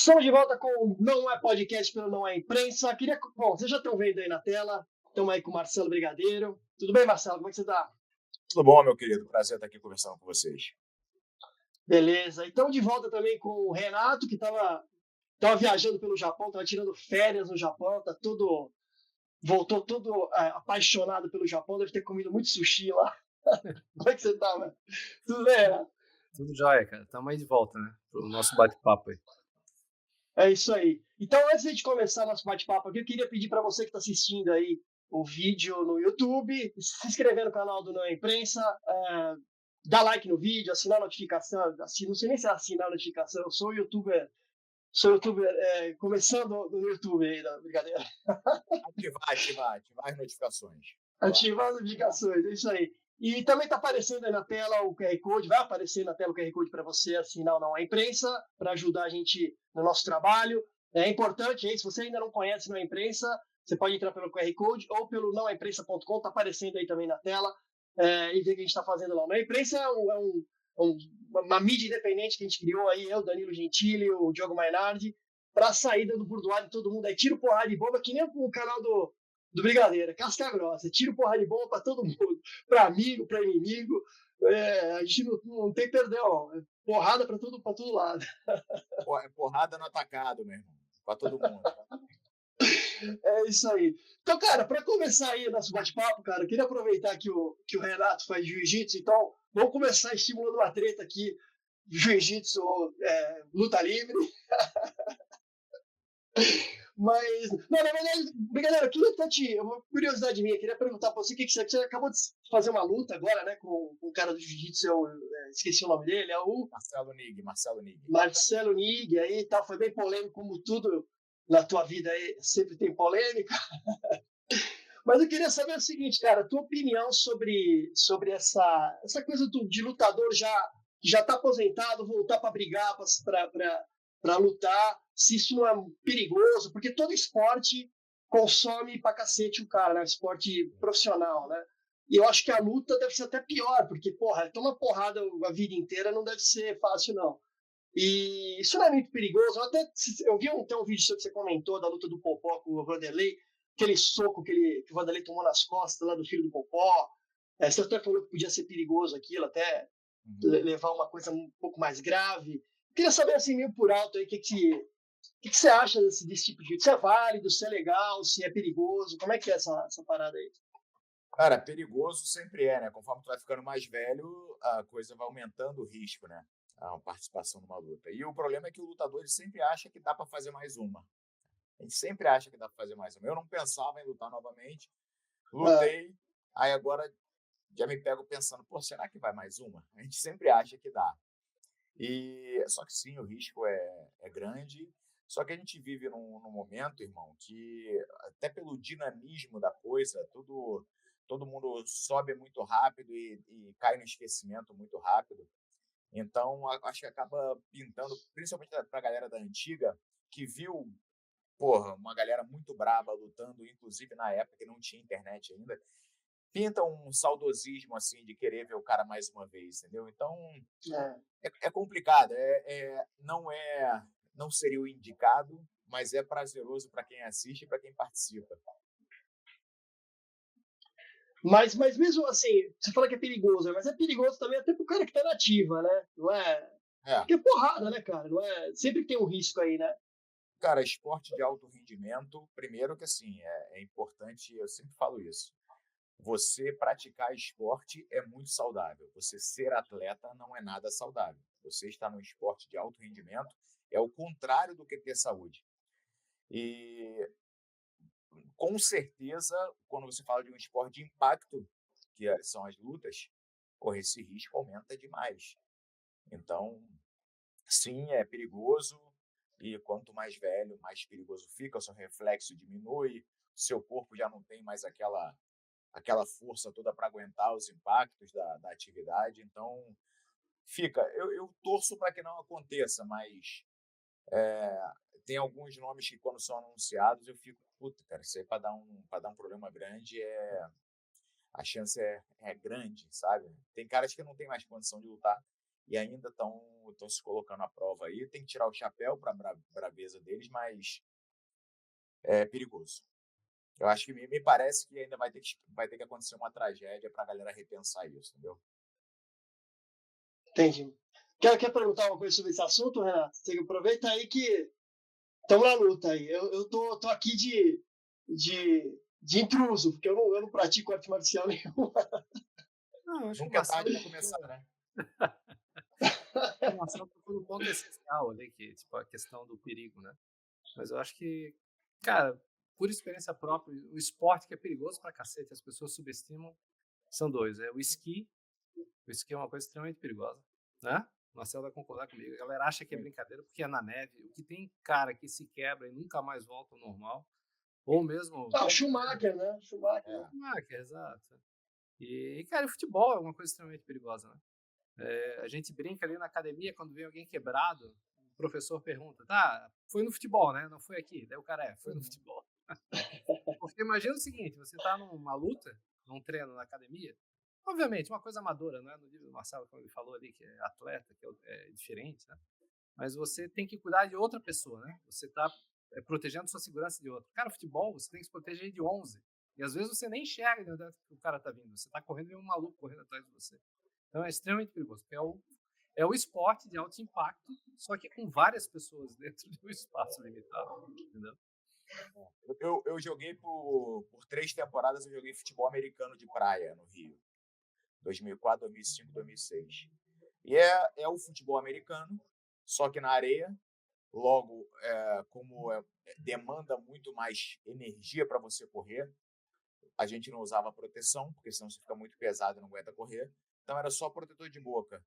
Estamos de volta com Não É Podcast pelo Não É Imprensa. Bom, vocês já estão vendo aí na tela. Estamos aí com o Marcelo Brigadeiro. Tudo bem, Marcelo? Como é que você está? Tudo bom, meu querido? Prazer estar aqui conversando com vocês. Beleza. E estamos de volta também com o Renato, que estava viajando pelo Japão, estava tirando férias no Japão, voltou todo apaixonado pelo Japão, deve ter comido muito sushi lá. Como é que você está, mano? Tudo bem, Renato? Tudo jóia, cara. Estamos aí de volta, né? Pro nosso bate-papo aí. É isso aí. Então, antes de a gente começar nosso bate-papo aqui, eu queria pedir para você que está assistindo aí o vídeo no YouTube, se inscrever no canal do Não é Imprensa, dar like no vídeo, assinar a notificação, não sei nem se é assinar a notificação, eu sou youtuber começando no YouTube aí, da brincadeira. Ativar as notificações. Ativar as notificações, é isso aí. E também está aparecendo aí na tela o QR Code, vai aparecer na tela o QR Code para você assinar ou não a imprensa, para ajudar a gente no nosso trabalho. É importante, hein? Se você ainda não conhece Não é Imprensa, você pode entrar pelo QR Code ou pelo nãoimprensa.com, está aparecendo aí também na tela, e ver o que a gente está fazendo lá. Não é Imprensa uma mídia independente que a gente criou aí, eu, Danilo Gentili, o Diogo Mainardi, para a saída do burdoário de todo mundo. Aí tiro, porrada e bomba, que nem o canal do Brigadeiro, casca grossa, tiro porrada de bomba para todo mundo, para amigo, para inimigo, a gente não tem perdão, porrada para todo lado. É porrada no atacado, meu irmão, para todo mundo. É isso aí. Então, cara, para começar aí o nosso bate-papo, cara, eu queria aproveitar que o Renato faz jiu-jitsu, então vamos começar estimulando uma treta aqui, jiu-jitsu, luta livre. Mas, não, na verdade, Brigadeiro, eu queria até uma curiosidade minha, queria perguntar pra você o que você acabou de fazer uma luta agora, né, com o cara do jiu-jitsu, eu esqueci o nome dele, é o Marcelo Nig. Marcelo Nig, aí tal, foi bem polêmico, como tudo na tua vida aí, sempre tem polêmica. Mas eu queria saber o seguinte, cara, tua opinião sobre essa coisa de lutador já tá aposentado, voltar para brigar, para lutar, se isso não é perigoso, porque todo esporte consome pra cacete o cara, né? Esporte profissional, né? E eu acho que a luta deve ser até pior, porque, porra, tomar porrada a vida inteira não deve ser fácil, não. E isso não é muito perigoso. Eu vi tem um vídeo seu que você comentou da luta do Popó com o Vanderlei, aquele soco que o Vanderlei tomou nas costas lá do filho do Popó. Você até falou que podia ser perigoso aquilo, até levar uma coisa um pouco mais grave. Queria saber, assim, meio por alto, aí, o que você acha desse tipo de... Se é válido, se é legal, se é perigoso, como é que é essa parada aí? Cara, perigoso sempre é, né? Conforme tu vai ficando mais velho, a coisa vai aumentando o risco, né? A participação numa luta. E o problema é que o lutador ele sempre acha que dá para fazer mais uma. A gente sempre acha que dá para fazer mais uma. Eu não pensava em lutar novamente, lutei, aí agora já me pego pensando, pô, será que vai mais uma? A gente sempre acha que dá. E só que sim, o risco é grande. Só que a gente vive num momento, irmão, que até pelo dinamismo da coisa, todo mundo sobe muito rápido e cai no esquecimento muito rápido. Então, acho que acaba pintando, principalmente para a galera da antiga, que viu, porra, uma galera muito braba lutando, inclusive na época que não tinha internet ainda, pinta um saudosismo, assim, de querer ver o cara mais uma vez, entendeu? Então, é complicado, não seria o indicado, mas é prazeroso para quem assiste e para quem participa. Mas mesmo assim, você fala que é perigoso, mas é perigoso também até pro cara que tá na ativa, né? Não é? É, Porque é porrada, né, cara? Não é? Sempre tem um risco aí, né? cara, esporte de alto rendimento, primeiro que assim, é importante, eu sempre falo isso, você praticar esporte é muito saudável, você ser atleta não é nada saudável. Você está num esporte de alto rendimento é o contrário do que ter saúde. E com certeza, quando você fala de um esporte de impacto, são as lutas, correr esse risco aumenta demais. Então, sim, é perigoso, e quanto mais velho, mais perigoso fica, o seu reflexo diminui, o seu corpo já não tem mais aquela força toda para aguentar os impactos da atividade. Então, eu torço para que não aconteça, mas tem alguns nomes que, quando são anunciados, eu fico, puta, cara, isso aí para dar um problema grande, a chance é grande, sabe? Tem caras que não têm mais condição de lutar, e ainda estão se colocando à prova aí. Tem que tirar o chapéu para a braveza deles, mas é perigoso. Eu acho que me parece que ainda vai ter que acontecer uma tragédia para a galera repensar isso, entendeu? Entendi. Quer perguntar uma coisa sobre esse assunto, Renato? Você aproveita aí que estamos na luta aí. Eu tô aqui de intruso, porque eu não pratico arte marcial nenhuma. Não, eu acho que o Nunca é Marcelo tarde para começar, né? tocou no ponto essencial ali, que tipo, a questão do perigo, né? Mas eu acho que, cara, por experiência própria, o esporte que é perigoso pra cacete, as pessoas subestimam, são dois. O esqui é uma coisa extremamente perigosa, né? O Marcelo vai concordar comigo. A galera acha que é brincadeira porque é na neve. O que tem cara que se quebra e nunca mais volta ao normal. Ou mesmo... O Schumacher, né? Schumacher. Schumacher, exato. E, cara, o futebol é uma coisa extremamente perigosa, né? A gente brinca ali na academia, quando vem alguém quebrado, o professor pergunta, tá, foi no futebol, né? Não foi aqui. Daí o cara, foi no futebol. Porque imagina o seguinte, você tá numa luta, num treino na academia, obviamente, uma coisa amadora, não é no nível do Marcelo, como ele falou ali, que é atleta, que é diferente, né? Mas você tem que cuidar de outra pessoa, né? Você tá protegendo sua segurança de outra. Cara, futebol, você tem que se proteger de 11. E às vezes você nem enxerga de onde o cara tá vindo. Você tá correndo e vem um maluco correndo atrás de você. Então é extremamente perigoso, porque é o esporte de alto impacto, só que com várias pessoas dentro de um espaço limitado, entendeu? Eu joguei por 3 temporadas, eu joguei futebol americano de praia no Rio. 2004, 2005, 2006. E é o futebol americano, só que na areia. Logo, como demanda muito mais energia para você correr, a gente não usava proteção, porque senão você fica muito pesado e não aguenta correr. Então era só protetor de boca.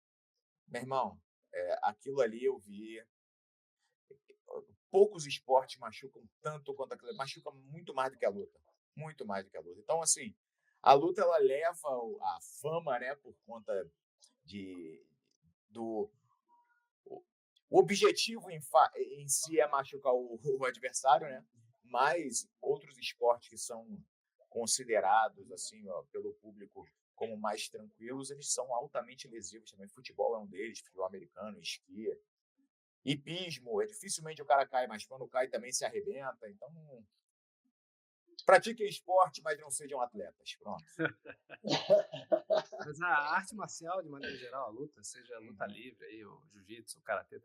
Meu irmão, aquilo ali eu vi. Poucos esportes machucam tanto quanto aquilo. Machuca muito mais do que a luta. Muito mais do que a luta. Então, assim, a luta ela leva a fama, né, por conta do o objetivo em si é machucar o adversário, né? Mas outros esportes que são considerados assim, ó, pelo público como mais tranquilos, eles são altamente lesivos também. Futebol é um deles, futebol americano, esqui, hipismo, dificilmente o cara cai, mas quando cai também se arrebenta. Então, pratiquem esporte, mas não sejam atletas. Pronto. Mas a arte marcial, de maneira geral, a luta, seja a luta livre, aí, o jiu-jitsu, o karatê,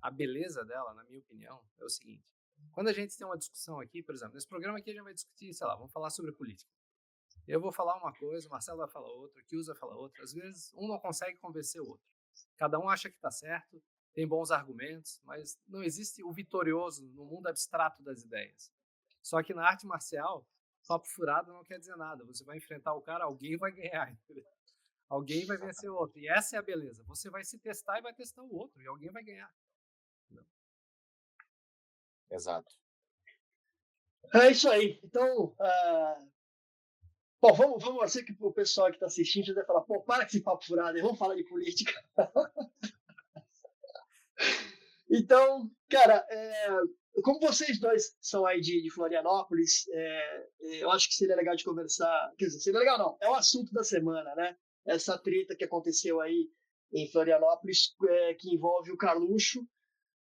a beleza dela, na minha opinião, é o seguinte. Quando a gente tem uma discussão aqui, por exemplo, nesse programa aqui a gente vai discutir, sei lá, vamos falar sobre política. Eu vou falar uma coisa, o Marcelo vai falar outra, o Kius vai falar outra. Às vezes, um não consegue convencer o outro. Cada um acha que está certo, tem bons argumentos, mas não existe o vitorioso no mundo abstrato das ideias. Só que na arte marcial, papo furado não quer dizer nada. Você vai enfrentar o cara, alguém vai ganhar. Entendeu? Alguém vai vencer o outro. E essa é a beleza. Você vai se testar e vai testar o outro. E alguém vai ganhar. Entendeu? Exato. É isso aí. Então, bom, vamos, eu sei que o pessoal que está assistindo já deve falar, pô, para com esse papo furado aí, vamos falar de política. Então, cara, como vocês dois são aí de Florianópolis, eu acho que seria legal de conversar. Quer dizer, seria legal não, é o assunto da semana, né? Essa treta que aconteceu aí em Florianópolis, que envolve o Carluxo,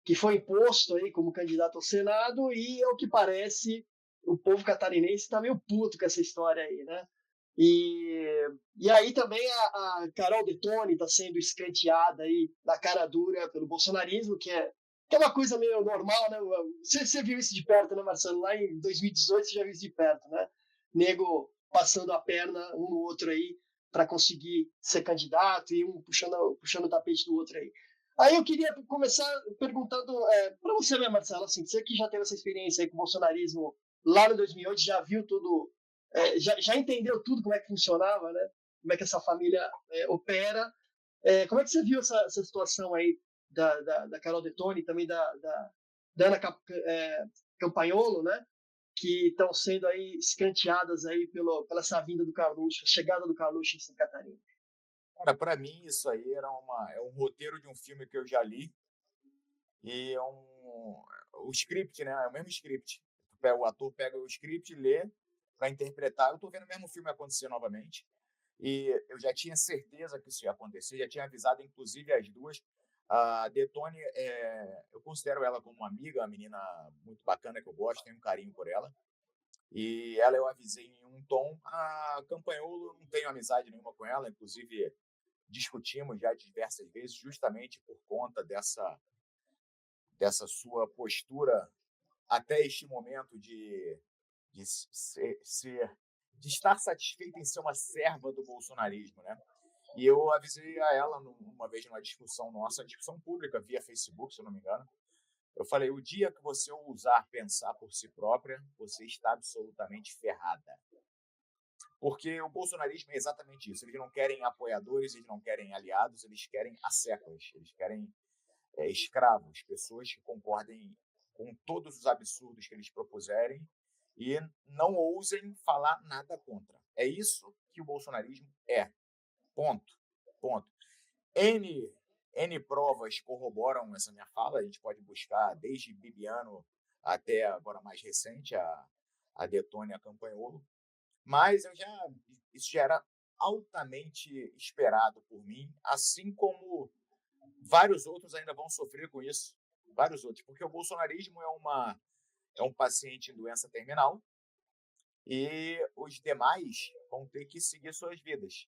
que foi imposto aí como candidato ao Senado, e ao que parece, o povo catarinense está meio puto com essa história aí, né? E aí também a Carol Detoni está sendo escanteada aí na cara dura pelo bolsonarismo, que é uma coisa meio normal, né? Você viu isso de perto, né, Marcelo? Lá em 2018 você já viu isso de perto, né? Nego passando a perna um no outro aí para conseguir ser candidato e um puxando o tapete do outro aí. Aí eu queria começar perguntando para você, né, Marcelo, assim, você que já teve essa experiência aí com o bolsonarismo lá no 2008, já viu tudo, já entendeu tudo como é que funcionava, né? Como é que essa família opera. Como é que você viu essa situação aí da Carol Detoni e também da Ana Campagnolo, né? Que estão sendo aí escanteadas aí pela essa vinda do Carluxo, a chegada do Carluxo em Santa Catarina. Cara, para mim isso aí é um roteiro de um filme que eu já li e o script, né? É o mesmo script. O ator pega o script, lê para interpretar. Eu estou vendo o mesmo filme acontecer novamente. E eu já tinha certeza que isso ia acontecer, já tinha avisado, inclusive, as duas. A Detone, eu considero ela como uma amiga, uma menina muito bacana que eu gosto, tenho um carinho por ela. E ela eu avisei em um tom. A Campagnolo, eu não tenho amizade nenhuma com ela, inclusive discutimos já diversas vezes, justamente por conta dessa sua postura até este momento de, de estar satisfeita em ser uma serva do bolsonarismo, né? E eu avisei a ela uma vez numa discussão nossa, discussão pública via Facebook, se eu não me engano. Eu falei: o dia que você ousar pensar por si própria, você está absolutamente ferrada. Porque o bolsonarismo é exatamente isso. Eles não querem apoiadores, eles não querem aliados, eles querem asseclas, eles querem escravos, pessoas que concordem com todos os absurdos que eles propuserem e não ousem falar nada contra. É isso que o bolsonarismo é. Ponto. Ponto. N provas corroboram essa minha fala. A gente pode buscar desde Bibiano até agora mais recente, a Detone, a Campagnolo. Mas isso já era altamente esperado por mim, assim como vários outros ainda vão sofrer com isso. Vários outros. Porque o bolsonarismo é um paciente em doença terminal e os demais vão ter que seguir suas vidas.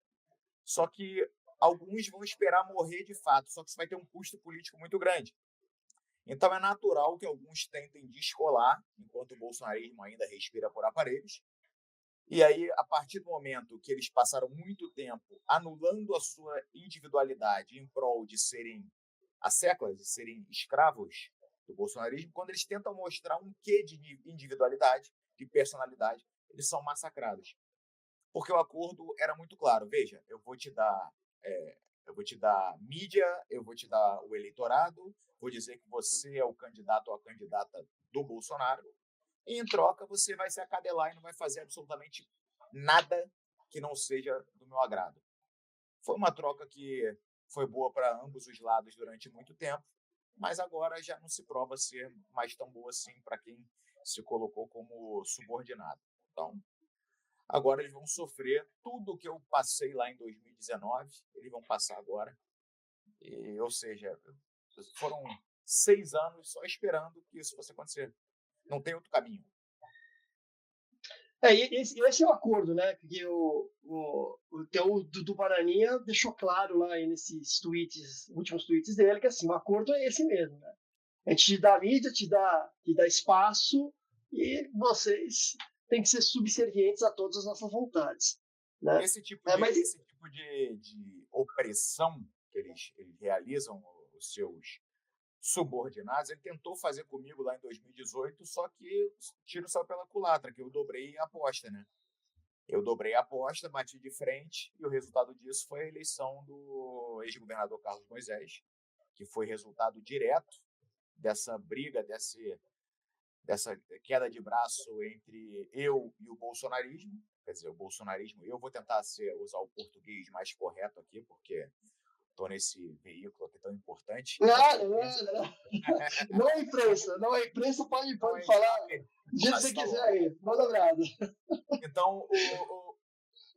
Só que alguns vão esperar morrer de fato, só que isso vai ter um custo político muito grande. Então é natural que alguns tentem descolar, enquanto o bolsonarismo ainda respira por aparelhos. E aí, a partir do momento que eles passaram muito tempo anulando a sua individualidade em prol de serem asseclas, de serem escravos do bolsonarismo, quando eles tentam mostrar um quê de individualidade, de personalidade, eles são massacrados. Porque o acordo era muito claro. Veja, eu vou te dar mídia, eu vou te dar o eleitorado, vou dizer que você é o candidato ou a candidata do Bolsonaro, e em troca você vai se acadelar e não vai fazer absolutamente nada que não seja do meu agrado. Foi uma troca que foi boa para ambos os lados durante muito tempo, mas agora já não se prova ser mais tão boa assim para quem se colocou como subordinado. Então, agora eles vão sofrer tudo o que eu passei lá em 2019, eles vão passar agora. Ou seja, foram 6 anos só esperando que isso fosse acontecer. Não tem outro caminho. Esse é o acordo, né? Porque o Dudu Bananinha deixou claro lá nesses últimos tweets dele, que assim, o acordo é esse mesmo, né? A gente te dá mídia, te dá espaço e vocês têm que ser subservientes a todas as nossas vontades, né? Esse tipo de opressão que eles realizam, os seus subordinados, ele tentou fazer comigo lá em 2018, só que tiro só pela culatra, que eu dobrei a aposta, né? Eu dobrei a aposta, bati de frente, e o resultado disso foi a eleição do ex-governador Carlos Moisés, que foi resultado direto dessa briga, dessa queda de braço entre eu e o bolsonarismo. Quer dizer, o bolsonarismo, eu vou tentar usar o português mais correto aqui, porque estou nesse veículo aqui tão importante. Não é imprensa, pode falar do jeito que você quiser aí, manda nada. Então,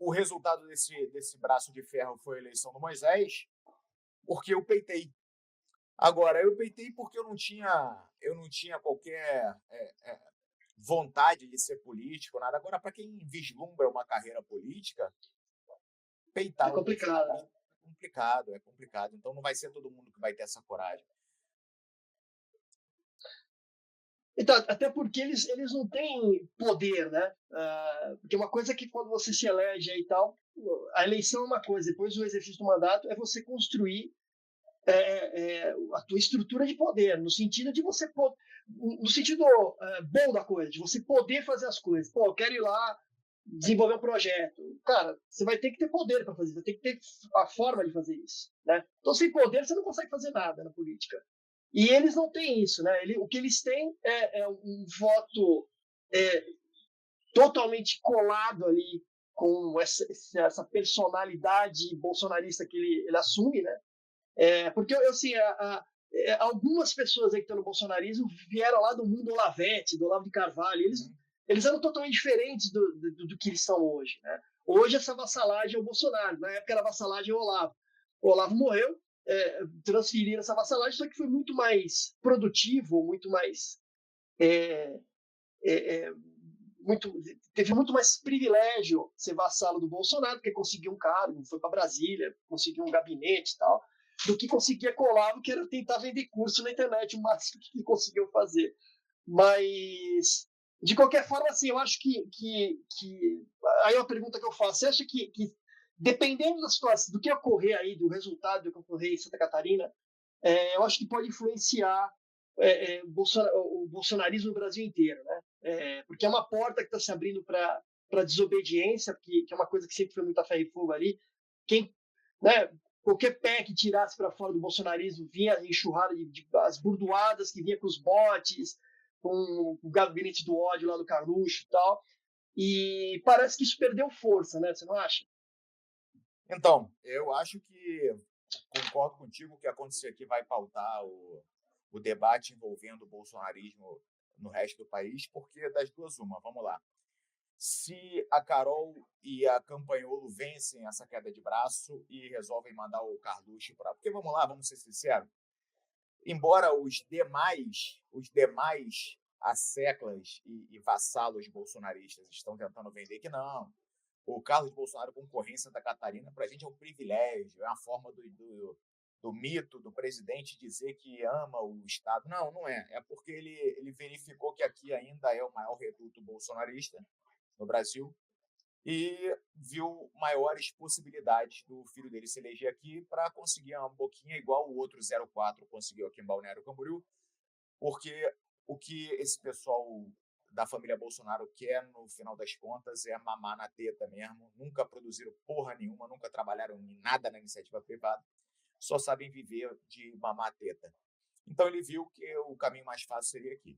o resultado desse braço de ferro foi a eleição do Moisés, porque eu peitei. Agora, eu peitei porque eu não tinha qualquer vontade de ser político, nada. Agora, para quem vislumbra uma carreira política, peitar é complicado. É complicado. Então, não vai ser todo mundo que vai ter essa coragem. Então, até porque eles não têm poder, né? Porque uma coisa é que quando você se elege e tal, a eleição é uma coisa, depois o exercício do mandato é você construir a tua estrutura de poder, no sentido de você no sentido bom da coisa, de você poder fazer as coisas. Pô, eu quero ir lá desenvolver um projeto. Cara, você vai ter que ter poder para fazer, vai ter que ter a forma de fazer isso, né? Então, sem poder, você não consegue fazer nada na política. E eles não têm isso, né? O que eles têm é um voto totalmente colado ali com essa personalidade bolsonarista que ele assume, né? Porque, assim, algumas pessoas aí que estão no bolsonarismo vieram lá do mundo Olavete, do Olavo de Carvalho. Eles eram totalmente diferentes do que eles são hoje, né? Hoje essa vassalagem é o Bolsonaro, na época era vassalagem ao Olavo. O Olavo morreu, transferiram essa vassalagem, só que foi muito mais produtivo, muito mais é, é, muito, teve muito mais privilégio ser vassalo do Bolsonaro, porque conseguiu um cargo, foi para Brasília, conseguiu um gabinete e tal, do que conseguia com o Olavo, que era tentar vender curso na internet, o máximo que ele conseguiu fazer. Mas, de qualquer forma, assim, eu acho que aí é uma pergunta que eu faço, você acha que dependendo da situação, do que ocorrer aí, do resultado do que ocorrer em Santa Catarina, eu acho que pode influenciar o bolsonarismo no Brasil inteiro, né? Porque é uma porta que está se abrindo para desobediência, que é uma coisa que sempre foi muito a ferro e fogo ali. Quem, né, qualquer pé que tirasse para fora do bolsonarismo vinha enxurrada as burdoadas que vinha com os botes, com o gabinete do ódio lá do Carluxo e tal. E parece que isso perdeu força, né? Você não acha? Então, eu acho que concordo contigo que acontecer aqui vai pautar o debate envolvendo o bolsonarismo no resto do país, porque das duas uma, vamos lá. Se a Carol e a Campanholo vencem essa queda de braço e resolvem mandar o Carluxo para... Porque vamos lá, vamos ser sinceros, embora os demais asseclas e vassalos bolsonaristas estão tentando vender que não, o Carlos Bolsonaro concorrência da Catarina, para a gente é um privilégio, é uma forma do mito do presidente dizer que ama o Estado. Não, não é. É porque ele verificou que aqui ainda é o maior reduto bolsonarista no Brasil e viu maiores possibilidades do filho dele se eleger aqui para conseguir uma boquinha igual o outro 04 conseguiu aqui em Balneário Camboriú, porque o que esse pessoal da família Bolsonaro quer, no final das contas, é mamar na teta mesmo. Nunca produziram porra nenhuma, nunca trabalharam em nada na iniciativa privada, só sabem viver de mamar a teta. Então ele viu que o caminho mais fácil seria aqui.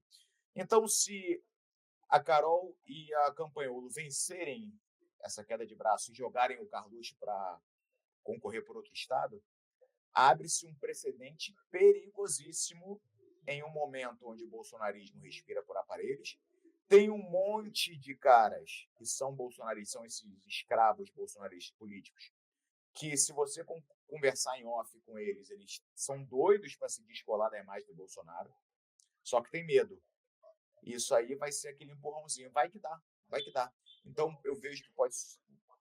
Então, se a Carol e a Campanholo vencerem essa queda de braço e jogarem o Carluxo para concorrer por outro estado, abre-se um precedente perigosíssimo em um momento onde o bolsonarismo respira por aparelhos. Tem um monte de caras que são bolsonaristas, são esses escravos bolsonaristas políticos, que se você conversar em off com eles, eles são doidos para se descolar da imagem do Bolsonaro, só que tem medo. Isso aí vai ser aquele empurrãozinho, vai que dá. Então eu vejo que pode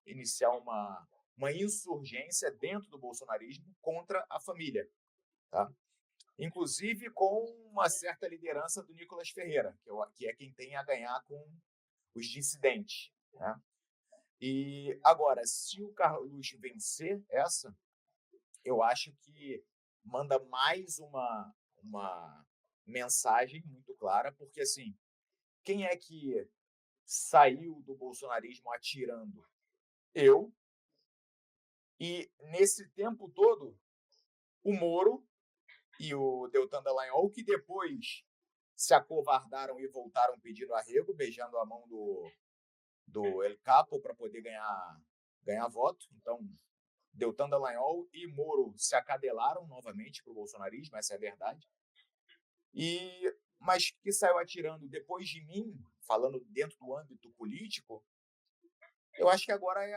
iniciar uma insurgência dentro do bolsonarismo contra a família, tá? Inclusive com uma certa liderança do Nicolas Ferreira, que é quem tem a ganhar com os dissidentes, né? E agora, se o Carluxo vencer essa, eu acho que manda mais uma mensagem muito clara, porque assim, quem é que saiu do bolsonarismo atirando? Eu. E nesse tempo todo, o Moro e o Deltan Dallagnol, que depois se acovardaram e voltaram pedindo arrego, beijando a mão do El Capo para poder ganhar voto. Então, Deltan Dallagnol e Moro se acadelaram novamente para o bolsonarismo, essa é a verdade. Mas que saiu atirando depois de mim, falando dentro do âmbito político, eu acho que agora é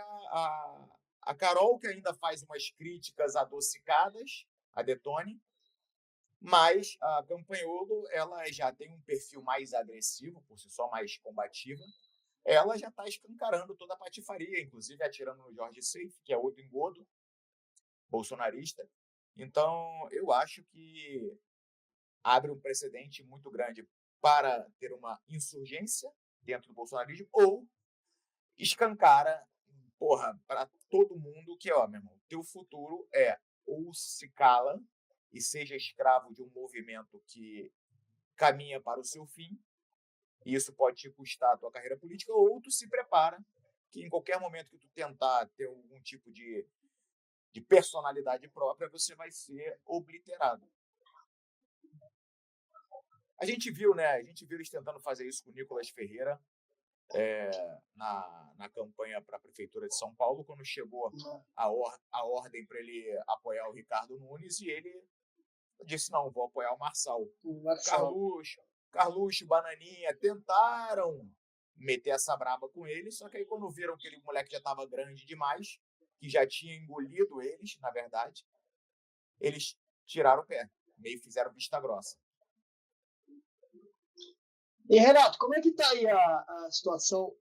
a Carol, que ainda faz umas críticas adocicadas, a Detone, mas a Campanholo, ela já tem um perfil mais agressivo, por si só mais combativa. Ela já está escancarando toda a patifaria, inclusive atirando no Jorge Seife, que é outro engodo bolsonarista. Então, eu acho que abre um precedente muito grande para ter uma insurgência dentro do bolsonarismo ou escancara, para todo mundo que, ó, meu irmão, teu futuro é ou se cala e seja escravo de um movimento que caminha para o seu fim, e isso pode te custar a tua carreira política, ou tu se prepara que em qualquer momento que tu tentar ter algum tipo de personalidade própria, você vai ser obliterado. A gente viu, né? A gente viu eles tentando fazer isso com o Nicolas Ferreira na campanha para a Prefeitura de São Paulo, quando chegou a ordem para ele apoiar o Ricardo Nunes, e ele disse, não, vou apoiar o Marçal. Carluxo, Bananinha, tentaram meter essa braba com ele, só que aí quando viram que aquele moleque já estava grande demais, que já tinha engolido eles, na verdade, eles tiraram o pé, meio fizeram vista grossa. E, Renato, como é que está aí a situação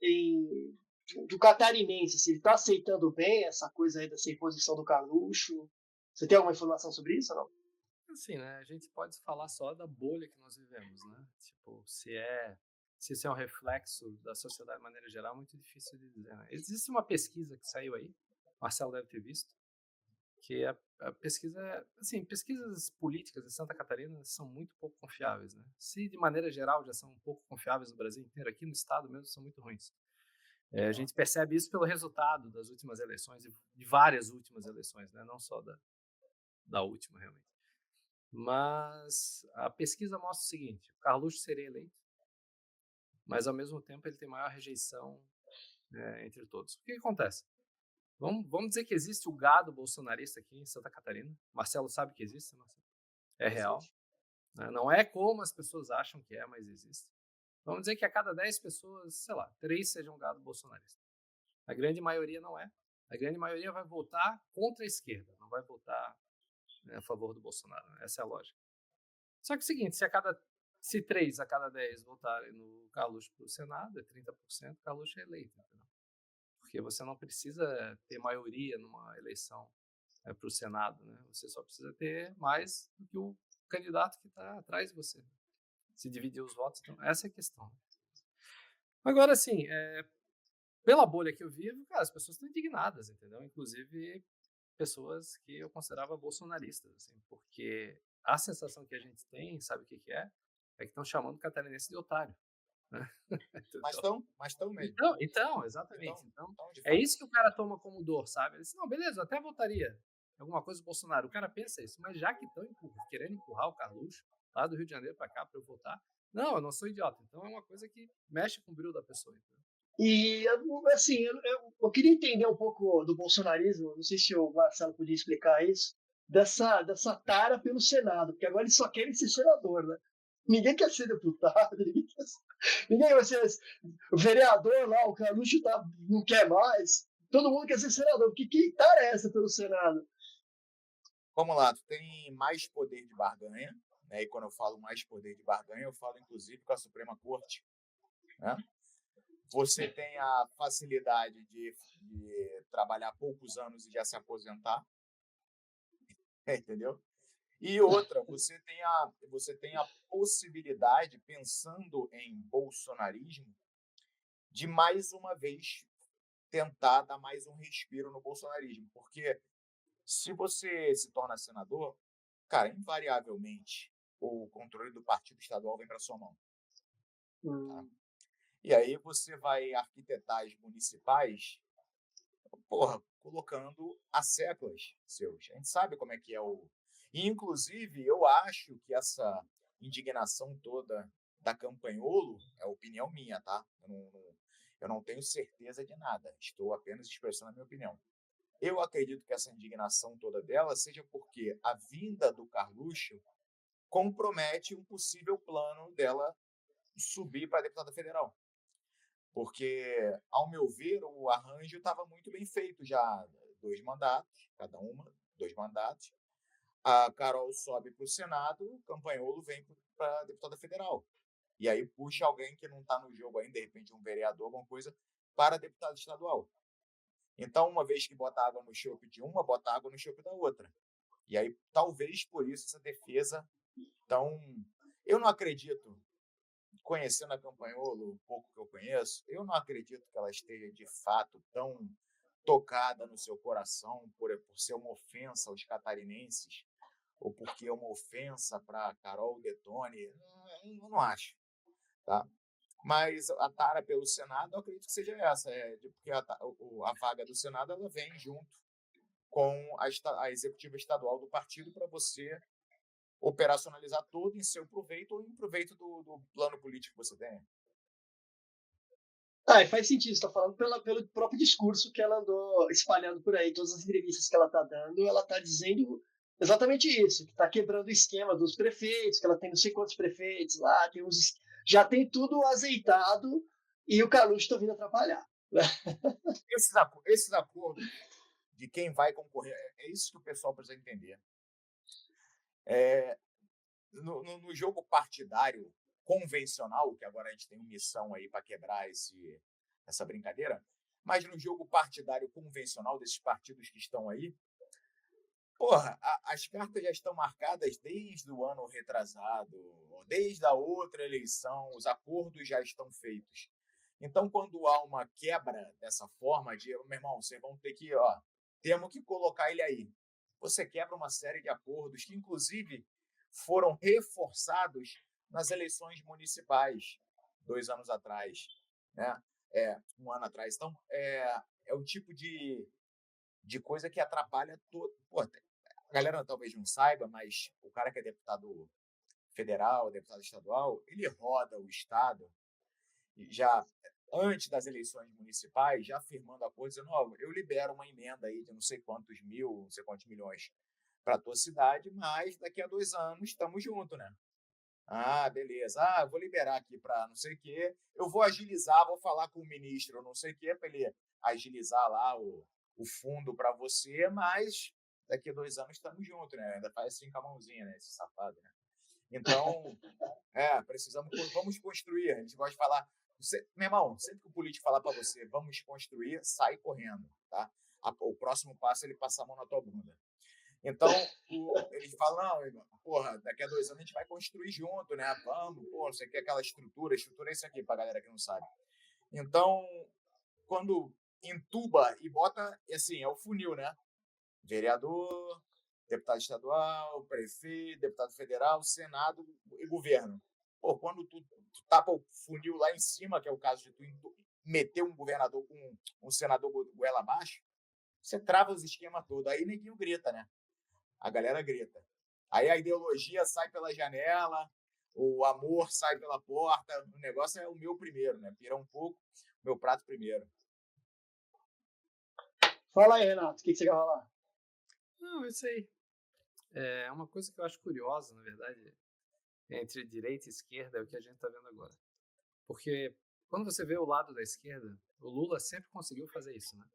do catarinense? Se ele está aceitando bem essa coisa aí dessa imposição do Carluxo? Você tem alguma informação sobre isso ou não? Assim, né? A gente pode falar só da bolha que nós vivemos, né? Tipo, se isso é um reflexo da sociedade de maneira geral, é muito difícil de dizer, né? Existe uma pesquisa que saiu aí, o Marcelo deve ter visto, que a pesquisa, assim, pesquisas políticas em Santa Catarina são muito pouco confiáveis, né? Se de maneira geral já são um pouco confiáveis no Brasil inteiro, aqui no estado mesmo são muito ruins. A gente percebe isso pelo resultado das últimas eleições, de várias últimas eleições, né? Não só da última, realmente. Mas a pesquisa mostra o seguinte: o Carluxo seria eleito, mas ao mesmo tempo ele tem maior rejeição entre todos. O que acontece? Vamos dizer que existe o gado bolsonarista aqui em Santa Catarina. Marcelo sabe que existe, Marcelo? É real. Né? Não é como as pessoas acham que é, mas existe. Vamos dizer que a cada 10 pessoas, sei lá, 3 sejam gado bolsonarista. A grande maioria não é. A grande maioria vai votar contra a esquerda, não vai votar a favor do Bolsonaro. Né? Essa é a lógica. Só que é o seguinte, se 3 a cada 10 votarem no Carluxo para o Senado, é 30%, o Carluxo é eleito. Entendeu? Porque você não precisa ter maioria numa eleição para o Senado. Né? Você só precisa ter mais do que o candidato que está atrás de você. Se dividir os votos, então essa é a questão. Agora, assim, pela bolha que eu vivo, cara, as pessoas estão indignadas, entendeu? Inclusive pessoas que eu considerava bolsonaristas, assim, porque a sensação que a gente tem, sabe o que é? É que estão chamando o catarinense de otário. Né? Mas estão mesmo. Então, exatamente. Então, é isso que o cara toma como dor, sabe? Ele diz, não, beleza, eu até votaria alguma coisa do Bolsonaro. O cara pensa isso, mas já que estão querendo empurrar o Carluxo lá do Rio de Janeiro para cá para eu votar, não, eu não sou idiota. Então é uma coisa que mexe com o brilho da pessoa. Entendeu? E, assim, eu queria entender um pouco do bolsonarismo, não sei se o Marcelo podia explicar isso, dessa tara pelo Senado, porque agora eles só querem ser senador, né? Ninguém quer ser deputado, ninguém vai ser vereador lá, o Carluxo não quer mais, todo mundo quer ser senador, porque que tara é essa pelo Senado? Vamos lá, tu tem mais poder de barganha, né? E quando eu falo mais poder de barganha, eu falo inclusive com a Suprema Corte, né? Você tem a facilidade de trabalhar poucos anos e já se aposentar, entendeu? E outra, você tem a possibilidade, pensando em bolsonarismo, de mais uma vez tentar dar mais um respiro no bolsonarismo, porque se você se torna senador, cara, invariavelmente o controle do partido estadual vem para sua mão. Tá? E aí você vai arquitetar as municipais, colocando a séculas seus. A gente sabe como é que é o... E, inclusive, eu acho que essa indignação toda da Campanholo é opinião minha, tá? Eu não tenho certeza de nada. Estou apenas expressando a minha opinião. Eu acredito que essa indignação toda dela seja porque a vinda do Carluxo compromete um possível plano dela subir para deputada federal. Porque, ao meu ver, o arranjo estava muito bem feito já. 2 mandatos, cada uma, 2 mandatos. A Carol sobe para o Senado, o Campanholo vem para deputada federal. E aí puxa alguém que não está no jogo ainda, de repente um vereador, alguma coisa, para deputado estadual. Então, uma vez que bota água no chope de uma, bota água no chope da outra. E aí, talvez por isso, essa defesa tão... Eu não acredito, conhecendo a Campanholo, o pouco que eu conheço, eu não acredito que ela esteja, de fato, tão tocada no seu coração por ser uma ofensa aos catarinenses, ou porque é uma ofensa para Carol Detone. Eu não acho. Tá? Mas a tara pelo Senado, eu acredito que seja essa, porque a vaga do Senado ela vem junto com a executiva estadual do partido para você operacionalizar tudo em seu proveito ou em proveito do plano político que você tem. E faz sentido, você está falando pelo próprio discurso que ela andou espalhando por aí, todas as entrevistas que ela está dando, ela está dizendo exatamente isso, que está quebrando o esquema dos prefeitos, que ela tem não sei quantos prefeitos lá, já tem tudo azeitado e o Carluxo está vindo atrapalhar. Né? Esses acordos de quem vai concorrer, é isso que o pessoal precisa entender. No jogo partidário convencional, que agora a gente tem uma missão aí para quebrar essa brincadeira, mas no jogo partidário convencional desses partidos que estão aí, porra, as cartas já estão marcadas desde o ano retrasado, desde a outra eleição, os acordos já estão feitos. Então, quando há uma quebra dessa forma, de, meu irmão, vocês vão ter que, temos que colocar ele aí. Você quebra uma série de acordos que, inclusive, foram reforçados nas eleições municipais 2 anos atrás, né? 1 ano atrás. Então, é o tipo de coisa que atrapalha todo. Pô, a galera talvez não saiba, mas o cara que é deputado federal, deputado estadual, ele roda o estado já antes das eleições municipais, já firmando a coisa, dizendo, eu libero uma emenda aí de não sei quantos mil, não sei quantos milhões para a tua cidade, mas daqui a 2 anos estamos juntos, né? Ah, beleza. Eu vou liberar aqui para não sei o quê. Eu vou agilizar, vou falar com o ministro, não sei o quê, para ele agilizar lá o fundo para você, mas daqui a 2 anos estamos juntos, né? Ainda faz assim com a mãozinha, né? Esse safado, né? Então, vamos construir. A gente gosta de falar. Meu irmão, sempre que o político falar para você, vamos construir, sai correndo, tá? O próximo passo é ele passar a mão na tua bunda. Então, eles falam, não, porra, daqui a 2 anos a gente vai construir junto, né? Vamos, pô, você quer aquela estrutura é isso aqui, pra galera que não sabe. Então, quando entuba e bota, assim, é o funil, né? Vereador, deputado estadual, prefeito, deputado federal, senado e governo. Pô, quando tu tapa o funil lá em cima, que é o caso de tu meter um governador com um senador goela abaixo, você trava os esquemas todos. Aí neguinho grita, né? A galera grita. Aí a ideologia sai pela janela, o amor sai pela porta. O negócio é o meu primeiro, né? Pira um pouco, meu prato primeiro. Fala aí, Renato, o que você quer falar? Não, isso aí. É uma coisa que eu acho curiosa, na verdade, entre direita e esquerda, é o que a gente está vendo agora. Porque quando você vê o lado da esquerda, o Lula sempre conseguiu fazer isso, né?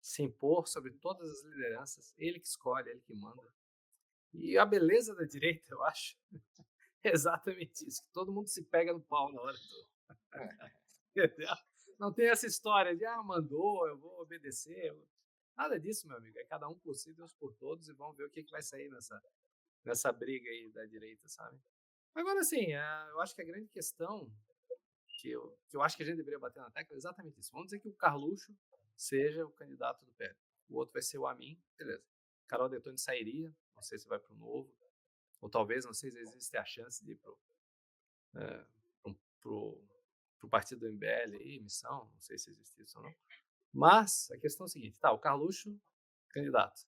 Se impor sobre todas as lideranças, ele que escolhe, ele que manda. E a beleza da direita, eu acho, é exatamente isso, que todo mundo se pega no pau na hora toda. Entendeu? Não tem essa história de, mandou, eu vou obedecer. Nada disso, meu amigo. É cada um por si, Deus por todos, e vamos ver o que vai sair nessa briga aí da direita, sabe? Agora, assim, eu acho que a grande questão que eu acho que a gente deveria bater na tecla é exatamente isso. Vamos dizer que o Carluxo seja o candidato do PL. O outro vai ser o Amin, beleza. Carol Detone sairia, não sei se vai para o Novo, ou talvez, não sei se existe a chance de ir pro partido do MBL aí, missão, não sei se existe isso ou não. Mas a questão é a seguinte, o Carluxo, candidato.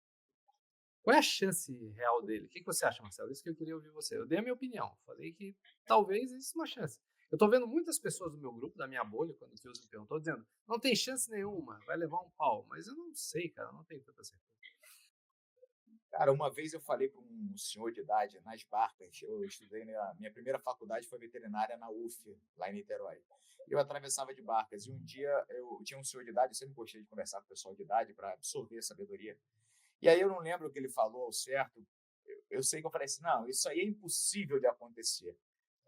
Qual é a chance real dele? O que você acha, Marcelo? Isso que eu queria ouvir você. Eu dei a minha opinião. Falei que talvez exista uma chance. Eu estou vendo muitas pessoas do meu grupo, da minha bolha, quando o Fios me perguntou, dizendo, não tem chance nenhuma, vai levar um pau. Mas eu não sei, cara, não tenho tanta certeza. Cara, uma vez eu falei para um senhor de idade, nas Barcas, eu estudei, minha primeira faculdade foi veterinária na UF, lá em Niterói. Eu atravessava de Barcas e um dia eu tinha um senhor de idade, eu sempre gostei de conversar com o pessoal de idade para absorver a sabedoria. E aí eu não lembro o que ele falou ao certo, eu sei que eu falei assim, não, isso aí é impossível de acontecer.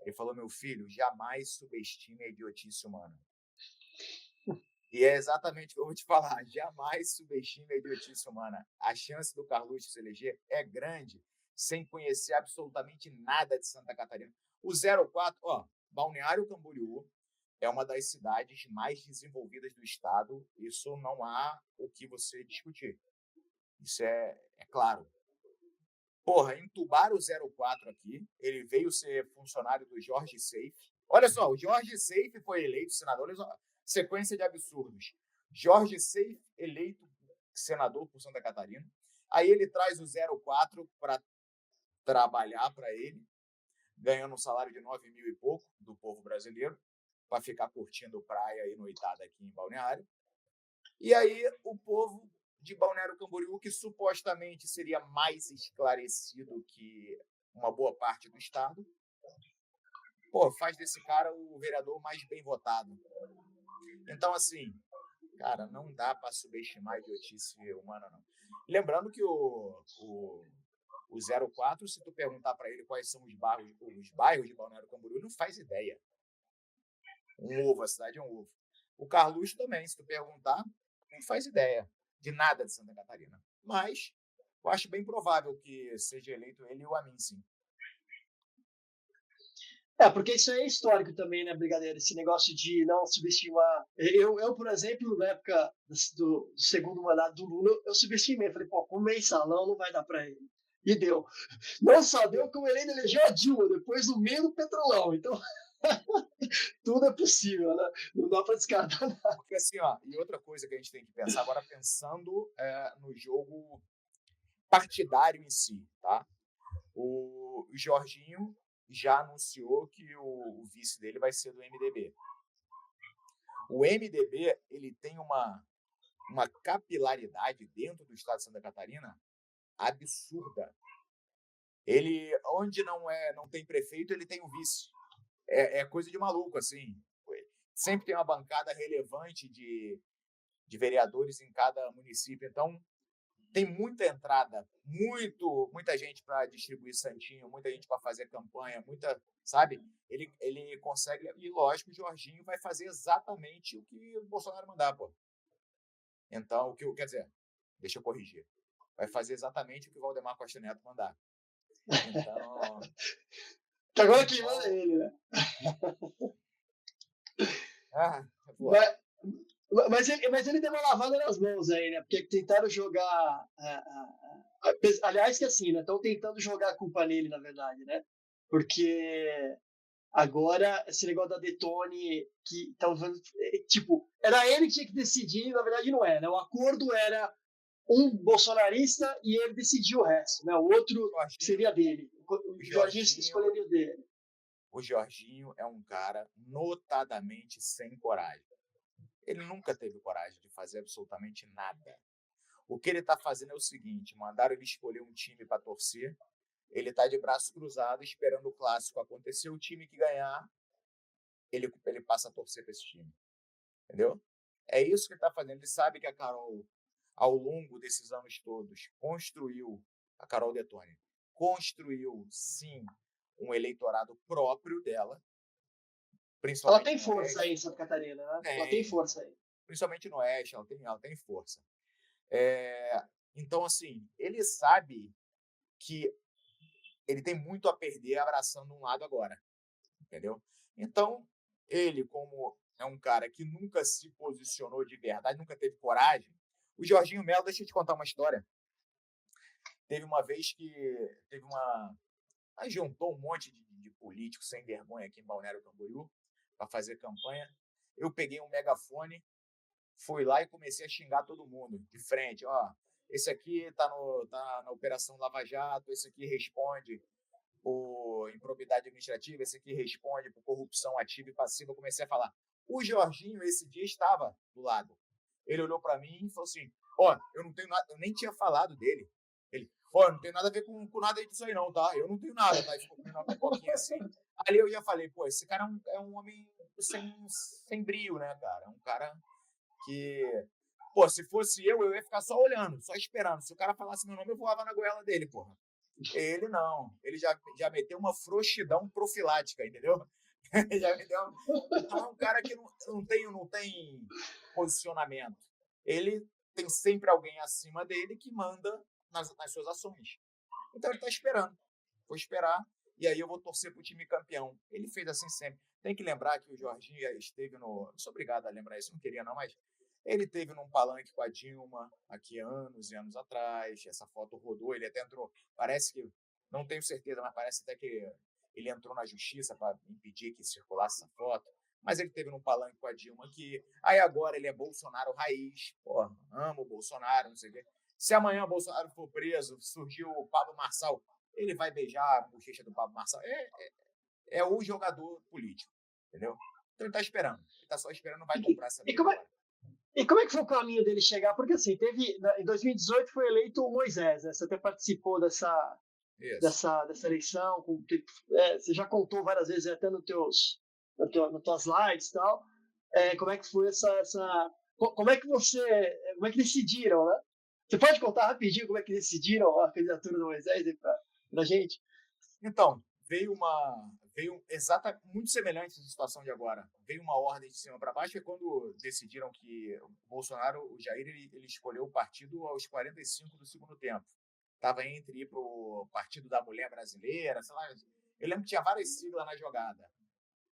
Ele falou, meu filho, jamais subestime a idiotice humana. E é exatamente o que eu vou te falar. Jamais subestime a idiotice humana. A chance do Carluxo se eleger é grande, sem conhecer absolutamente nada de Santa Catarina. O 04, Balneário Camboriú é uma das cidades mais desenvolvidas do estado. Isso não há o que você discutir. Isso é claro. Porra, entubaram o 04 aqui. Ele veio ser funcionário do Jorge Seife. Olha só, o Jorge Seife foi eleito senador. Olha só, sequência de absurdos. Jorge Seife eleito senador por Santa Catarina. Aí ele traz o 04 para trabalhar para ele, ganhando um salário de 9 mil e pouco do povo brasileiro, para ficar curtindo praia e noitada aqui em Balneário. E aí o povo de Balneário Camboriú, que supostamente seria mais esclarecido que uma boa parte do estado, faz desse cara o vereador mais bem votado. Então, assim, cara, não dá para subestimar a idiotice humana, não. Lembrando que o 04, se tu perguntar para ele quais são os bairros de Balneário Camboriú, ele não faz ideia. Um ovo, a cidade é um ovo. O Carluxo também, se tu perguntar, não faz ideia de nada de Santa Catarina. Mas eu acho bem provável que seja eleito ele e o Amin, sim. Porque isso aí é histórico também, né, Brigadeiro? Esse negócio de não subestimar. Eu por exemplo, na época do segundo mandato do Lula, eu subestimei. Falei, pô, com mensalão não vai dar para ele. E deu. Não só deu, como ele ainda elegeu a Dilma, depois do meio do Petrolão. Então, tudo é possível, né? Não dá para descartar nada. Porque assim, ó, e outra coisa que a gente tem que pensar, agora pensando no jogo partidário em si, tá? O Jorginho já anunciou que o vice dele vai ser do MDB. O MDB, ele tem uma capilaridade dentro do estado de Santa Catarina absurda. Ele, onde não tem prefeito, ele tem o vice. É coisa de maluco, assim. Sempre tem uma bancada relevante de vereadores em cada município. Então, tem muita entrada, muita gente para distribuir santinho, muita gente para fazer campanha, sabe? Ele consegue, e lógico, o Jorginho vai fazer exatamente o que o Bolsonaro mandar, pô. Então, quer dizer, deixa eu corrigir. Vai fazer exatamente o que o Valdemar Costa Neto mandar. Então... Agora quem manda é ele, né? Mas ele deu uma lavada nas mãos aí, né? Porque tentaram jogar. Aliás, que assim, né? Estão tentando jogar a culpa nele, na verdade, né? Porque agora, esse negócio da Detone, que estão fazendo. Tipo, era ele que tinha que decidir, na verdade não é, né? O acordo era um bolsonarista e ele decidiu o resto, né? O outro seria dele. O Jorginho escolheria o dele. O Jorginho é um cara notadamente sem coragem. Ele nunca teve coragem de fazer absolutamente nada. O que ele está fazendo é o seguinte: mandaram ele escolher um time para torcer. Ele está de braço cruzado esperando o clássico acontecer. O time que ganhar, ele passa a torcer para esse time. Entendeu? É isso que ele está fazendo. Ele sabe que a Carol, ao longo desses anos todos, a Carol Detone, construiu, sim, um eleitorado próprio dela. Ela tem força aí em Santa Catarina, né? Ela tem força aí. Principalmente no Oeste, ela tem força. Então, assim, ele sabe que ele tem muito a perder abraçando um lado agora, entendeu? Então, ele, como é um cara que nunca se posicionou de verdade, nunca teve coragem, o Jorginho Melo, deixa eu te contar uma história. Teve uma vez que juntou um monte de políticos sem vergonha aqui em Balneário Camboriú para fazer campanha. Eu peguei um megafone, fui lá e comecei a xingar todo mundo de frente. Ó, esse aqui tá na Operação Lava Jato, esse aqui responde por improbidade administrativa, esse aqui responde por corrupção ativa e passiva. Eu comecei a falar. O Jorginho, esse dia, estava do lado. Ele olhou para mim e falou assim: ó, eu não tenho nada, eu nem tinha falado dele. Ele, ó, não tem nada a ver com nada disso aí não, tá? Eu não tenho nada, tá? Ele ficou comendo uma pipoquinha assim. Ali eu já falei, pô, esse cara é um homem sem brio, né, cara? É um cara que, pô, se fosse eu ia ficar só olhando, só esperando. Se o cara falasse meu nome, eu voava na goela dele, porra. Ele não. Ele já meteu uma frouxidão profilática, entendeu? Já meteu. Então é um cara que não tem posicionamento. Ele tem sempre alguém acima dele que manda nas suas ações. Então ele está esperando. Vou esperar e aí eu vou torcer para o time campeão. Ele fez assim sempre. Tem que lembrar que o Jorginho esteve no... Não sou obrigado a lembrar isso, não queria não, mas ele esteve num palanque com a Dilma aqui anos e anos atrás. Essa foto rodou, ele até entrou. Parece que, não tenho certeza, mas parece até que ele entrou na justiça para impedir que circulasse essa foto. Mas ele esteve num palanque com a Dilma aqui. Aí agora ele é Bolsonaro raiz. Porra, amo o Bolsonaro, não sei o quê. Se amanhã o Bolsonaro for preso, surgiu o Pablo Marçal, ele vai beijar a bochecha do Pablo Marçal. É o jogador político, entendeu? Então ele está esperando. Ele está só esperando, não vai comprar essa briga agora. E como é que foi o caminho dele chegar? Porque assim, em 2018 foi eleito o Moisés, né? Você até participou dessa eleição, você já contou várias vezes até nas tuas slides e tal. como é que foi como é que decidiram, né? Você pode contar rapidinho como é que decidiram a candidatura do Moisés aí pra gente? Então, muito semelhante à situação de agora. Veio uma ordem de cima para baixo, e quando decidiram que o Bolsonaro, o Jair, ele escolheu o partido aos 45 do segundo tempo. Estava entre ir para o Partido da Mulher Brasileira, sei lá. Eu lembro que tinha várias siglas na jogada.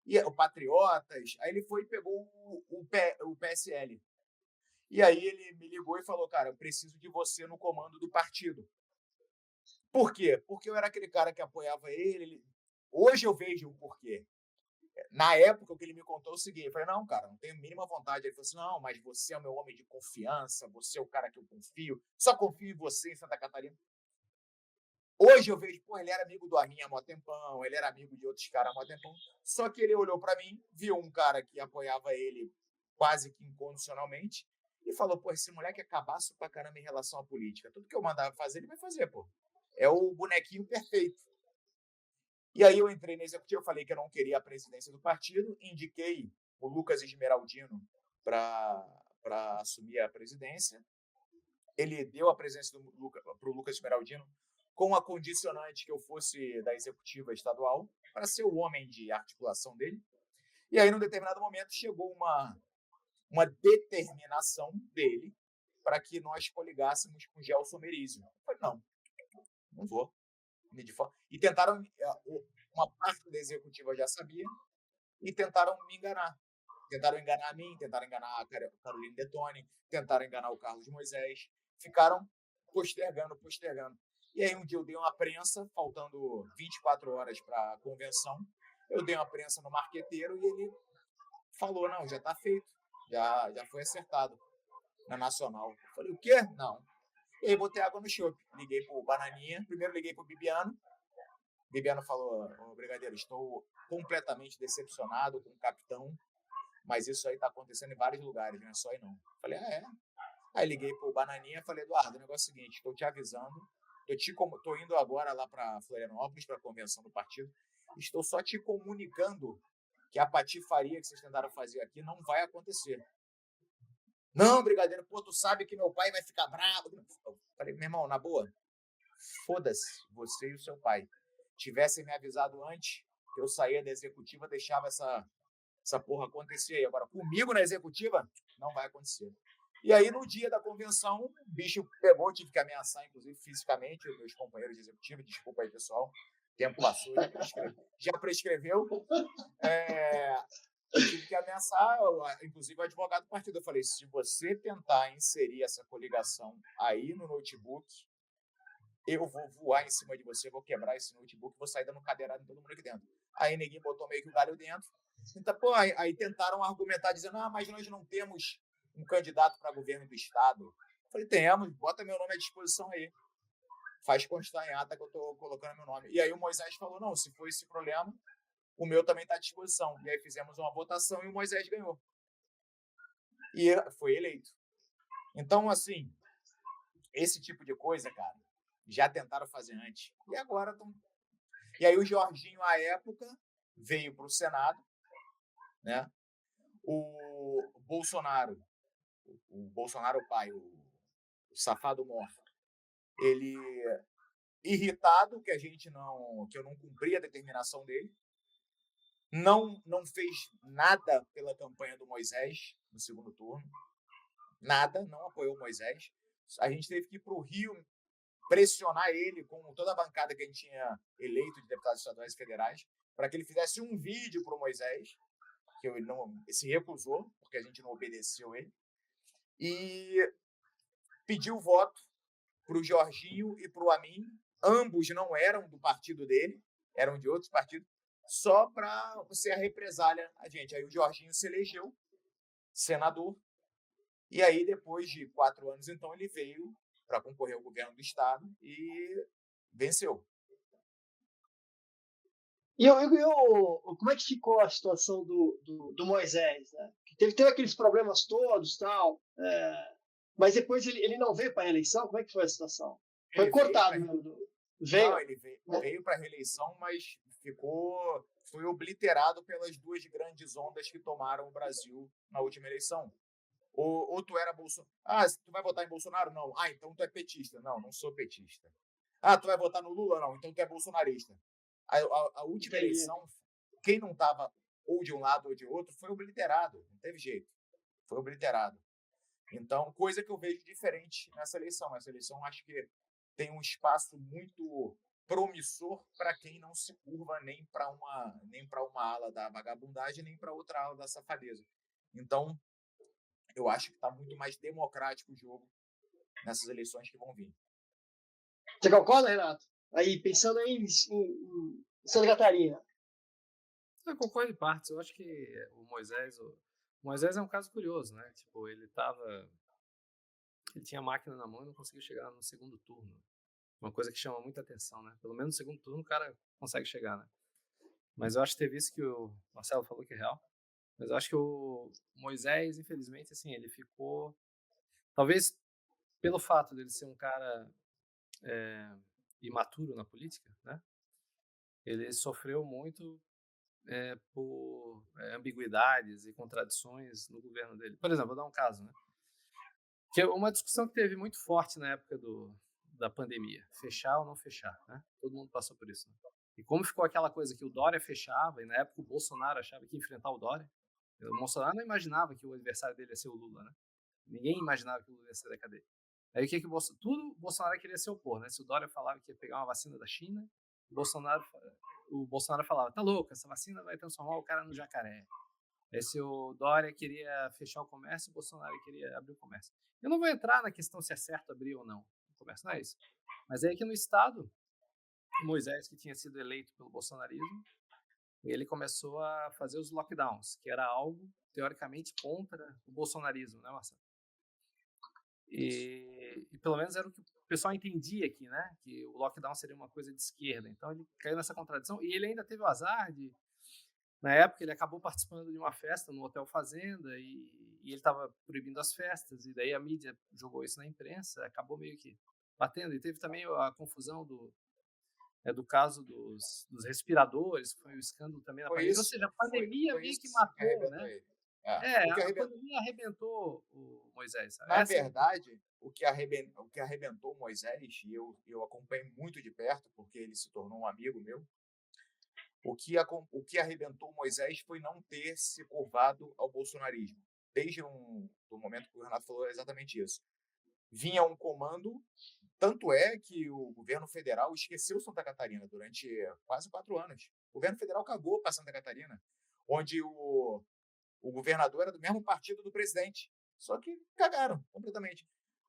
E o Patriotas, aí ele foi e pegou o PSL. E aí ele me ligou e falou, cara, eu preciso de você no comando do partido. Por quê? Porque eu era aquele cara que apoiava ele. Hoje eu vejo o porquê. Na época, o que ele me contou é o seguinte, eu falei, não, cara, não tenho a mínima vontade. Ele falou assim, não, mas você é o meu homem de confiança, você é o cara que eu confio, só confio em você em Santa Catarina. Hoje eu vejo, pô, ele era amigo do Arminha há mó tempão, ele era amigo de outros caras há mó tempão, só que ele olhou para mim, viu um cara que apoiava ele quase que incondicionalmente e falou, pô, esse moleque é cabaço pra caramba em relação à política. Tudo que eu mandava fazer, ele vai fazer, pô. É o bonequinho perfeito. E aí eu entrei na executiva, eu falei que eu não queria a presidência do partido, indiquei o Lucas Esmeraldino para assumir a presidência. Ele deu a presidência para o Lucas Esmeraldino com a condicionante que eu fosse da executiva estadual, para ser o homem de articulação dele. E aí, num determinado momento, chegou uma determinação dele para que nós coligássemos com Gelson Merizio. Eu falei, não vou. E tentaram, uma parte da executiva já sabia, e tentaram me enganar. Tentaram enganar a mim, tentaram enganar a Carolina Detoni, tentaram enganar o Carlos Moisés. Ficaram postergando. E aí um dia eu dei uma prensa, faltando 24 horas para a convenção, eu dei uma prensa no marqueteiro e ele falou, não, já está feito, já foi acertado na Nacional. Eu falei, o quê? Não. E aí botei água no chope. Liguei pro Bananinha, primeiro liguei pro Bibiano. Bibiano falou, brigadeiro, estou completamente decepcionado com o capitão, mas isso aí está acontecendo em vários lugares, não é só aí não. Eu falei, é? Aí liguei pro Bananinha e falei, Eduardo, o negócio é o seguinte, estou te avisando, estou indo agora lá para Florianópolis, para a convenção do partido, estou só te comunicando que a patifaria que vocês tentaram fazer aqui não vai acontecer. Não, brigadeiro, pô, tu sabe que meu pai vai ficar bravo. Eu falei, meu irmão, na boa, foda-se você e o seu pai. Tivessem me avisado antes, eu saía da executiva, deixava essa porra acontecer aí. Agora, comigo na executiva, não vai acontecer. E aí, no dia da convenção, o bicho pegou, tive que ameaçar, inclusive, fisicamente, os meus companheiros de executiva. Desculpa aí, pessoal. O tempo passou, já prescreveu. Eu tive que ameaçar, inclusive, o advogado do partido. Eu falei, se você tentar inserir essa coligação aí no notebook, eu vou voar em cima de você, vou quebrar esse notebook, vou sair dando cadeirada em todo mundo aqui dentro. Aí ninguém botou meio que o galho dentro. Então, pô, aí tentaram argumentar, dizendo, mas nós não temos um candidato para governo do Estado. Eu falei, temos, bota meu nome à disposição aí. Faz constar em ata que eu estou colocando meu nome. E aí o Moisés falou, não, se for esse problema, o meu também está à disposição. E aí fizemos uma votação e o Moisés ganhou. E foi eleito. Então, assim, esse tipo de coisa, cara, já tentaram fazer antes. E agora estão... E aí o Jorginho, à época, veio para o Senado, né? O Bolsonaro pai, o safado mor, ele irritado que eu não cumpri a determinação dele, não fez nada pela campanha do Moisés no segundo turno, nada, não apoiou o Moisés. A gente teve que ir para o Rio pressionar ele com toda a bancada que a gente tinha eleito de deputados estaduais e federais para que ele fizesse um vídeo para o Moisés, que ele não se recusou, porque a gente não obedeceu ele, e pediu voto para o Jorginho e para o Amin. Ambos não eram do partido dele, eram de outros partidos, só para ser a represália a gente. Aí o Jorginho se elegeu senador, e aí depois de 4 anos, então, ele veio para concorrer ao governo do Estado e venceu. E como é que ficou a situação do Moisés? Né? Teve aqueles problemas todos, tal, mas depois ele não veio para a reeleição? Como é que foi a situação? Foi cortado. Não, ele veio para a reeleição, mas foi obliterado pelas duas grandes ondas que tomaram o Brasil na última eleição. Ou tu era Bolsonaro. Ah, tu vai votar em Bolsonaro? Não. Ah, então tu é petista. Não, não sou petista. Ah, tu vai votar no Lula? Não, então tu é bolsonarista. A última Entendi. eleição, quem não estava ou de um lado ou de outro foi obliterado. Não teve jeito. Foi obliterado. Então, coisa que eu vejo diferente nessa eleição. Essa eleição, acho que tem um espaço muito promissor para quem não se curva nem para uma ala da vagabundagem, nem para outra ala da safadeza. Então, eu acho que está muito mais democrático o jogo nessas eleições que vão vir. Você concorda, Renato? Aí, pensando aí em Santa Catarina. Eu concordo em partes. Eu acho que o Moisés é um caso curioso, né? Tipo, ele tinha a máquina na mão e não conseguiu chegar no segundo turno. Uma coisa que chama muita atenção, né? Pelo menos no segundo turno o cara consegue chegar, né? Mas eu acho que teve isso que o Marcelo falou que é real. Mas eu acho que o Moisés, infelizmente, assim, ele ficou... Talvez pelo fato dele ser um cara imaturo na política, né? Ele sofreu muito por ambiguidades e contradições no governo dele. Por exemplo, vou dar um caso, né? Que é uma discussão que teve muito forte na época da pandemia, fechar ou não fechar, né? Todo mundo passou por isso, né? E como ficou aquela coisa que o Dória fechava, e na época o Bolsonaro achava que ia enfrentar o Dória, o Bolsonaro não imaginava que o adversário dele ia ser o Lula, né? Ninguém imaginava que o Lula ia ser da cadeia. Aí o que tudo o Bolsonaro queria se opor, né? Se o Dória falava que ia pegar uma vacina da China, o Bolsonaro falava, tá louco, essa vacina vai transformar o cara no jacaré. Aí se o Dória queria fechar o comércio, o Bolsonaro queria abrir o comércio. Eu não vou entrar na questão se é certo abrir ou não o comércio, não é isso. Mas é que no Estado, Moisés, que tinha sido eleito pelo bolsonarismo, ele começou a fazer os lockdowns, que era algo, teoricamente, contra o bolsonarismo, né, Marcelo? E pelo menos era o que o pessoal entendia aqui, né? Que o lockdown seria uma coisa de esquerda. Então ele caiu nessa contradição. E ele ainda teve o azar de... Na época, ele acabou participando de uma festa no Hotel Fazenda e ele estava proibindo as festas. E daí a mídia jogou isso na imprensa, acabou meio que batendo. E teve também a confusão do caso dos respiradores, que foi um escândalo também na pandemia. Ou seja, a pandemia meio que matou, né? Ele. A pandemia arrebentou o Moisés. Na verdade, o que arrebentou o Moisés, e eu acompanhei muito de perto, porque ele se tornou um amigo meu, o que arrebentou o Moisés foi não ter se curvado ao bolsonarismo. Desde o momento que o Renato falou exatamente isso. Vinha um comando, tanto é que o governo federal esqueceu Santa Catarina durante quase 4 anos. O governo federal cagou para Santa Catarina, onde o governador era do mesmo partido do presidente. Só que cagaram completamente.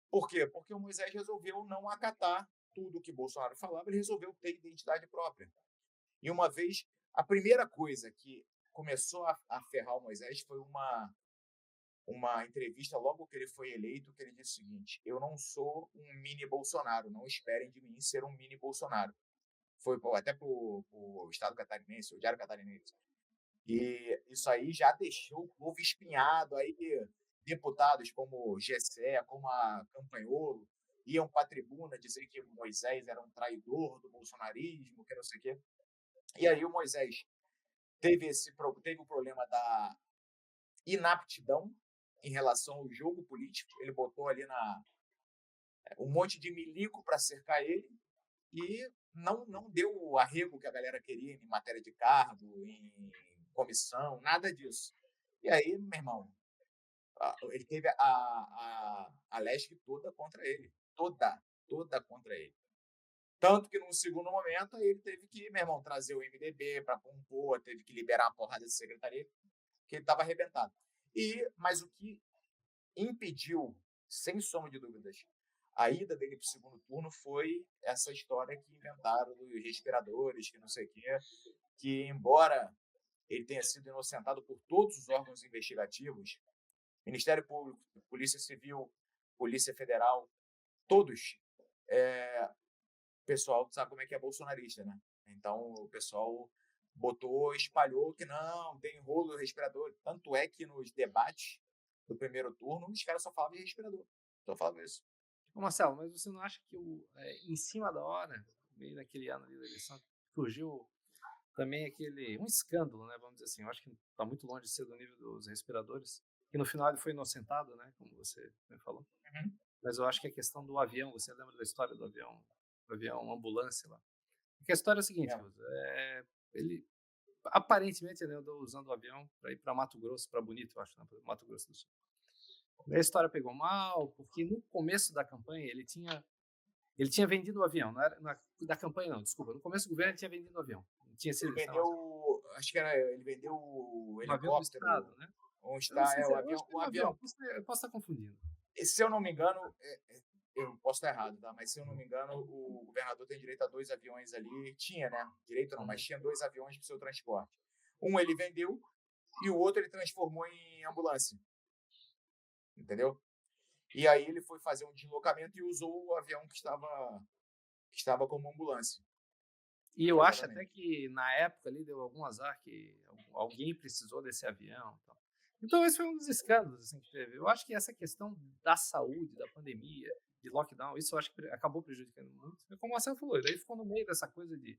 Por quê? Porque o Moisés resolveu não acatar tudo que Bolsonaro falava, ele resolveu ter identidade própria. E uma vez, a primeira coisa que começou a ferrar o Moisés foi uma entrevista logo que ele foi eleito, que ele disse o seguinte: eu não sou um mini Bolsonaro, não esperem de mim ser um mini Bolsonaro. Foi até para o Estado catarinense, o Diário Catarinense. E isso aí já deixou o povo espinhado. Aí deputados como Gessé, como a Campanholo, iam para a tribuna dizer que Moisés era um traidor do bolsonarismo, que não sei o quê. E aí o Moisés teve o problema da inaptidão em relação ao jogo político. Ele botou ali um monte de milico para cercar ele e não deu o arrego que a galera queria em matéria de cargo, em comissão, nada disso. E aí, meu irmão, ele teve a LESC toda contra ele. Toda contra ele. Tanto que, num segundo momento, ele teve que, meu irmão, trazer o MDB para compor, teve que liberar uma porrada de secretaria, que ele estava arrebentado. Mas o que impediu, sem sombra de dúvidas, a ida dele para o segundo turno foi essa história que inventaram dos respiradores, que não sei o quê, que, embora ele tenha sido inocentado por todos os órgãos investigativos, Ministério Público, Polícia Civil, Polícia Federal, todos, o pessoal sabe como é que é bolsonarista, né? Então, o pessoal espalhou que não, tem rolo respirador. Tanto é que nos debates do primeiro turno, os caras só falavam de respirador. Só falavam isso. Ô Marcelo, mas você não acha que em cima da hora, meio naquele ano ali da eleição, surgiu também um escândalo, né? Vamos dizer assim. Eu acho que está muito longe de ser do nível dos respiradores. Que no final ele foi inocentado, né? Como você me falou. Uhum. Mas eu acho que a questão do avião, você lembra da história do avião ambulância lá? Porque a história é a seguinte, É. ele aparentemente ele andou usando o avião para ir para Mato Grosso, para Bonito, eu acho, né? Mato Grosso do Sul. Daí a história pegou mal, porque no começo da campanha ele tinha vendido o avião, não era da campanha não, desculpa. No começo do governo ele tinha vendido o avião. Não tinha sido Ele vendeu, acho que era, ele vendeu o um avião do helicóptero, Estado, né? ou Eu não está, sei se o eu acho avião, que o era um avião, avião. eu posso estar confundindo. Se eu não me engano, eu posso estar errado, tá? Mas se eu não me engano, o governador tem direito a 2 aviões ali. Tinha, né? Direito não, mas tinha 2 aviões para o seu transporte. Um ele vendeu e o outro ele transformou em ambulância. Entendeu? E aí ele foi fazer um deslocamento e usou o avião que estava como ambulância. E eu acho Exatamente. até que na época ali deu algum azar que alguém precisou desse avião. Tal. Então esse foi um dos escândalos assim, que teve. Eu acho que essa questão da saúde, da pandemia, de lockdown, isso eu acho que acabou prejudicando muito. Como o Marcelo falou, daí ficou no meio dessa coisa de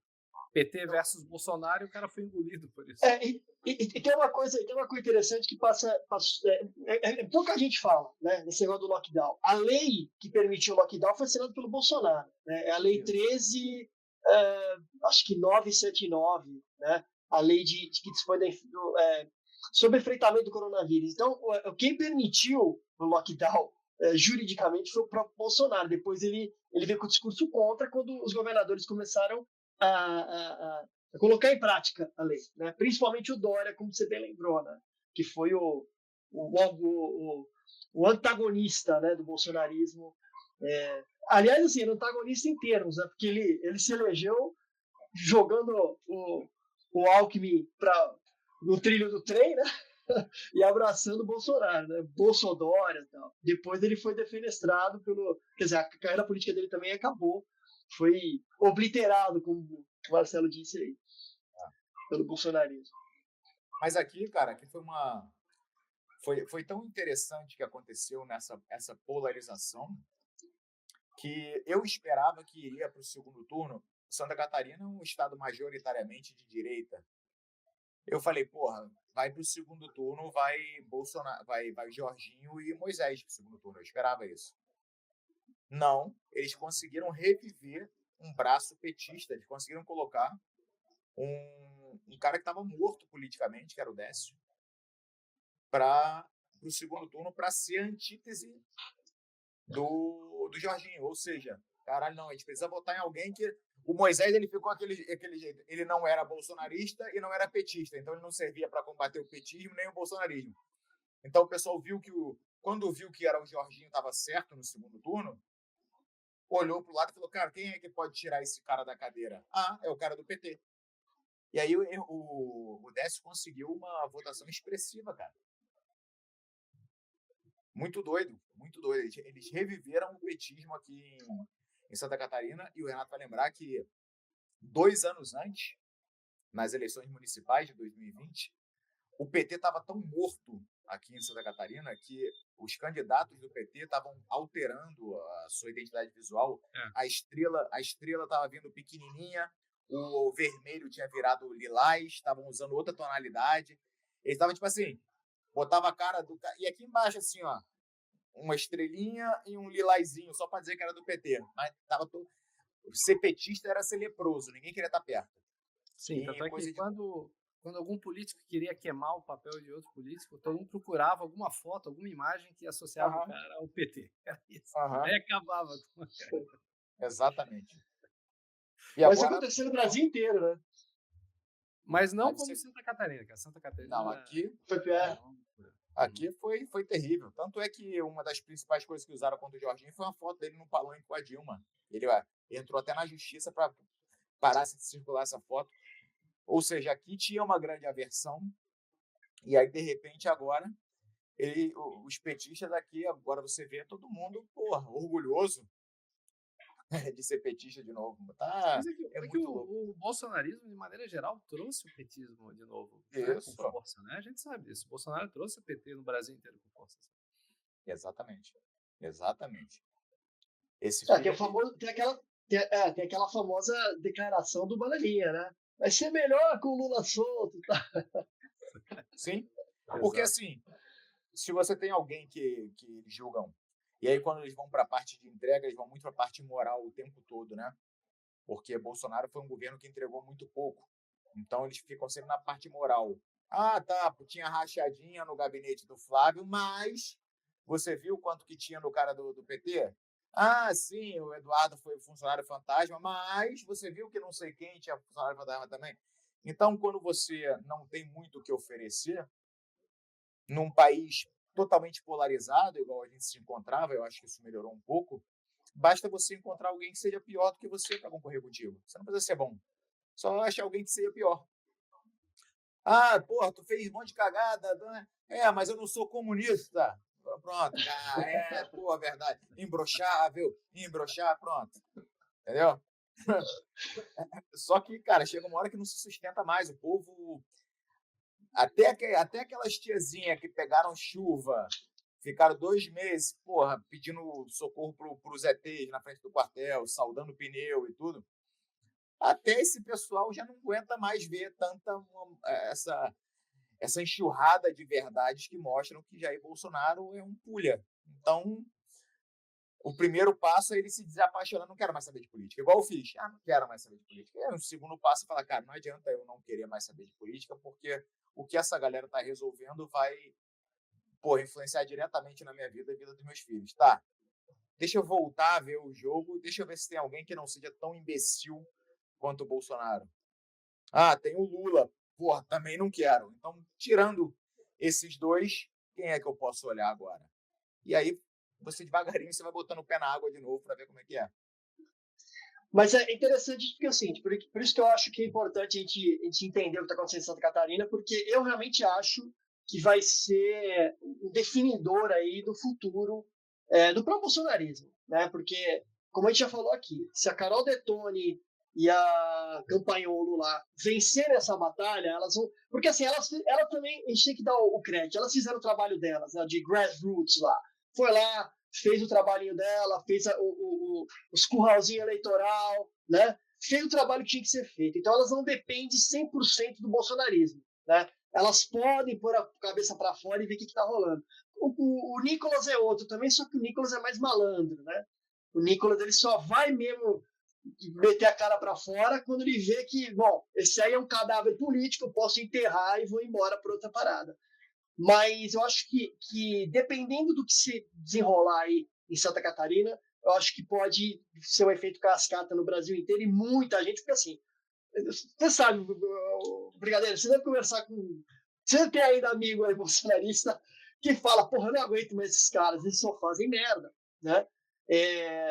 PT versus Bolsonaro e o cara foi engolido por isso. E tem uma coisa interessante que pouca gente fala, né, nesse negócio do lockdown. A lei que permitiu o lockdown foi assinada pelo Bolsonaro, né? É a lei 13, acho que 979, né? A lei que dispõe sobre enfrentamento do coronavírus. Então, quem permitiu o lockdown juridicamente foi o próprio Bolsonaro. Depois ele veio com o discurso contra quando os governadores começaram a colocar em prática a lei, né? Principalmente o Dória, como você bem lembrou, né? Que foi o antagonista, né, do bolsonarismo. Aliás, assim, era antagonista em termos, né? Porque ele se elegeu jogando o Alckmin no trilho do trem, né? E abraçando o Bolsonaro, né? Bolsodória e tal. Depois ele foi defenestrado quer dizer, a carreira política dele também acabou. Foi obliterado, como o Marcelo disse aí, pelo bolsonarismo. Mas aqui, cara, aqui foi tão interessante que aconteceu essa polarização que eu esperava que iria para o segundo turno. Santa Catarina é um estado majoritariamente de direita. Eu falei, porra, vai para o segundo turno, vai Bolsonaro, vai Jorginho e Moisés para o segundo turno. Eu esperava isso. Não, eles conseguiram reviver um braço petista, eles conseguiram colocar um cara que estava morto politicamente, que era o Décio, para o segundo turno para ser a antítese do Jorginho. Ou seja, caralho, não, a gente precisa votar em alguém que... O Moisés ele ficou aquele jeito. Ele não era bolsonarista e não era petista, então ele não servia para combater o petismo nem o bolsonarismo. Então o pessoal viu quando viu que era o Jorginho estava certo no segundo turno, olhou para o lado e falou, cara, quem é que pode tirar esse cara da cadeira? Ah, é o cara do PT. E aí o Décio conseguiu uma votação expressiva, cara. Muito doido, muito doido. Eles reviveram o petismo aqui em Santa Catarina, e o Renato vai lembrar que 2 anos antes, nas eleições municipais de 2020, o PT estava tão morto aqui em Santa Catarina que os candidatos do PT estavam alterando a sua identidade visual. A estrela estava vindo pequenininha, o vermelho tinha virado lilás, estavam usando outra tonalidade. Eles estavam, tipo assim, botava a cara do... E aqui embaixo, assim, ó, uma estrelinha e um lilazinho, só para dizer que era do PT. Mas tava todo... Ser petista era ser leproso, ninguém queria estar perto. Sim, tanto é que quando algum político queria queimar o papel de outro político, todo mundo procurava alguma foto, alguma imagem que associava o cara ao PT. Era isso. Aí acabava com a cara. Exatamente. E mas agora... isso aconteceu no Brasil inteiro, né? Mas não como Santa Catarina, cara. Santa Catarina. Não, aqui foi pior. Aqui foi terrível. Tanto é que uma das principais coisas que usaram contra o Jorginho foi uma foto dele no palanque com a Dilma. Ele entrou até na justiça para parar de circular essa foto. Ou seja, aqui tinha uma grande aversão. E aí, de repente, agora, os petistas aqui, agora você vê todo mundo, porra, orgulhoso de ser petista de novo. Tá, o bolsonarismo, de maneira geral, trouxe o petismo de novo, né, com força, né? A gente sabe disso. O Bolsonaro trouxe o PT no Brasil inteiro com força. Exatamente. Exatamente. Tem aquela famosa declaração do Bananinha, né? vai ser melhor com o Lula solto. Tá? Sim, porque Exato. assim, se você tem alguém que eles julgam, e aí quando eles vão para a parte de entrega, eles vão muito para a parte moral o tempo todo, né? Porque Bolsonaro foi um governo que entregou muito pouco. Então eles ficam sempre na parte moral. Ah, tá, tinha rachadinha no gabinete do Flávio, mas você viu quanto que tinha no cara do PT? Ah, sim, o Eduardo foi funcionário fantasma, mas você viu que não sei quem tinha funcionário fantasma também? Então, quando você não tem muito o que oferecer, num país totalmente polarizado, igual a gente se encontrava, eu acho que isso melhorou um pouco, basta você encontrar alguém que seja pior do que você para concorrer contigo. Você não precisa ser bom. Só achar alguém que seja pior. Ah, porra, tu fez um monte de cagada. Né? Mas eu não sou comunista. Pronto. Porra, verdade. Imbrochável, pronto. Entendeu? Só que, cara, chega uma hora que não se sustenta mais. O povo. Até aquelas tiazinhas que pegaram chuva, ficaram 2 meses, porra, pedindo socorro pros ETs na frente do quartel, saudando pneu e tudo. Até esse pessoal já não aguenta mais ver essa enxurrada de verdades que mostram que Jair Bolsonaro é um pulha. Então, o primeiro passo é ele se desapaixonar, não quero mais saber de política. Igual eu fiz, não quero mais saber de política. E o segundo passo é falar, cara, não adianta eu não querer mais saber de política, porque o que essa galera está resolvendo vai, influenciar diretamente na minha vida e vida dos meus filhos. Tá, deixa eu voltar a ver o jogo, deixa eu ver se tem alguém que não seja tão imbecil quanto o Bolsonaro. Ah, tem o Lula. Porra, também não quero. Então, tirando esses dois, quem é que eu posso olhar agora? E aí, você devagarinho, você vai botando o pé na água de novo para ver como é que é. Mas é interessante porque, assim, por isso que eu acho que é importante a gente entender o que está acontecendo em Santa Catarina, porque eu realmente acho que vai ser um definidor aí do futuro do próprio bolsonarismo, né? Porque, como a gente já falou aqui, se a Carol Detone e a Campagnolo lá vencerem essa batalha, elas vão... Porque, assim, elas também, a gente tem que dar o crédito, elas fizeram o trabalho delas, né, de grassroots lá. Foi lá, fez o trabalhinho dela, fez os curralzinhos eleitoral, né? Fez o trabalho que tinha que ser feito. Então elas não dependem 100% do bolsonarismo, né? Elas podem pôr a cabeça para fora e ver o que está rolando. O Nicolas é outro também, só que o Nicolas é mais malandro, né? O Nicolas ele só vai mesmo meter a cara para fora quando ele vê que, bom, esse aí é um cadáver político, eu posso enterrar e vou embora para outra parada. Mas eu acho que dependendo do que se desenrolar aí em Santa Catarina, eu acho que pode ser um efeito cascata no Brasil inteiro e muita gente, porque assim, você sabe, Brigadeiro, você deve conversar com. Você tem ainda amigo aí bolsonarista que fala, porra, eu não aguento mais esses caras, eles só fazem merda, né?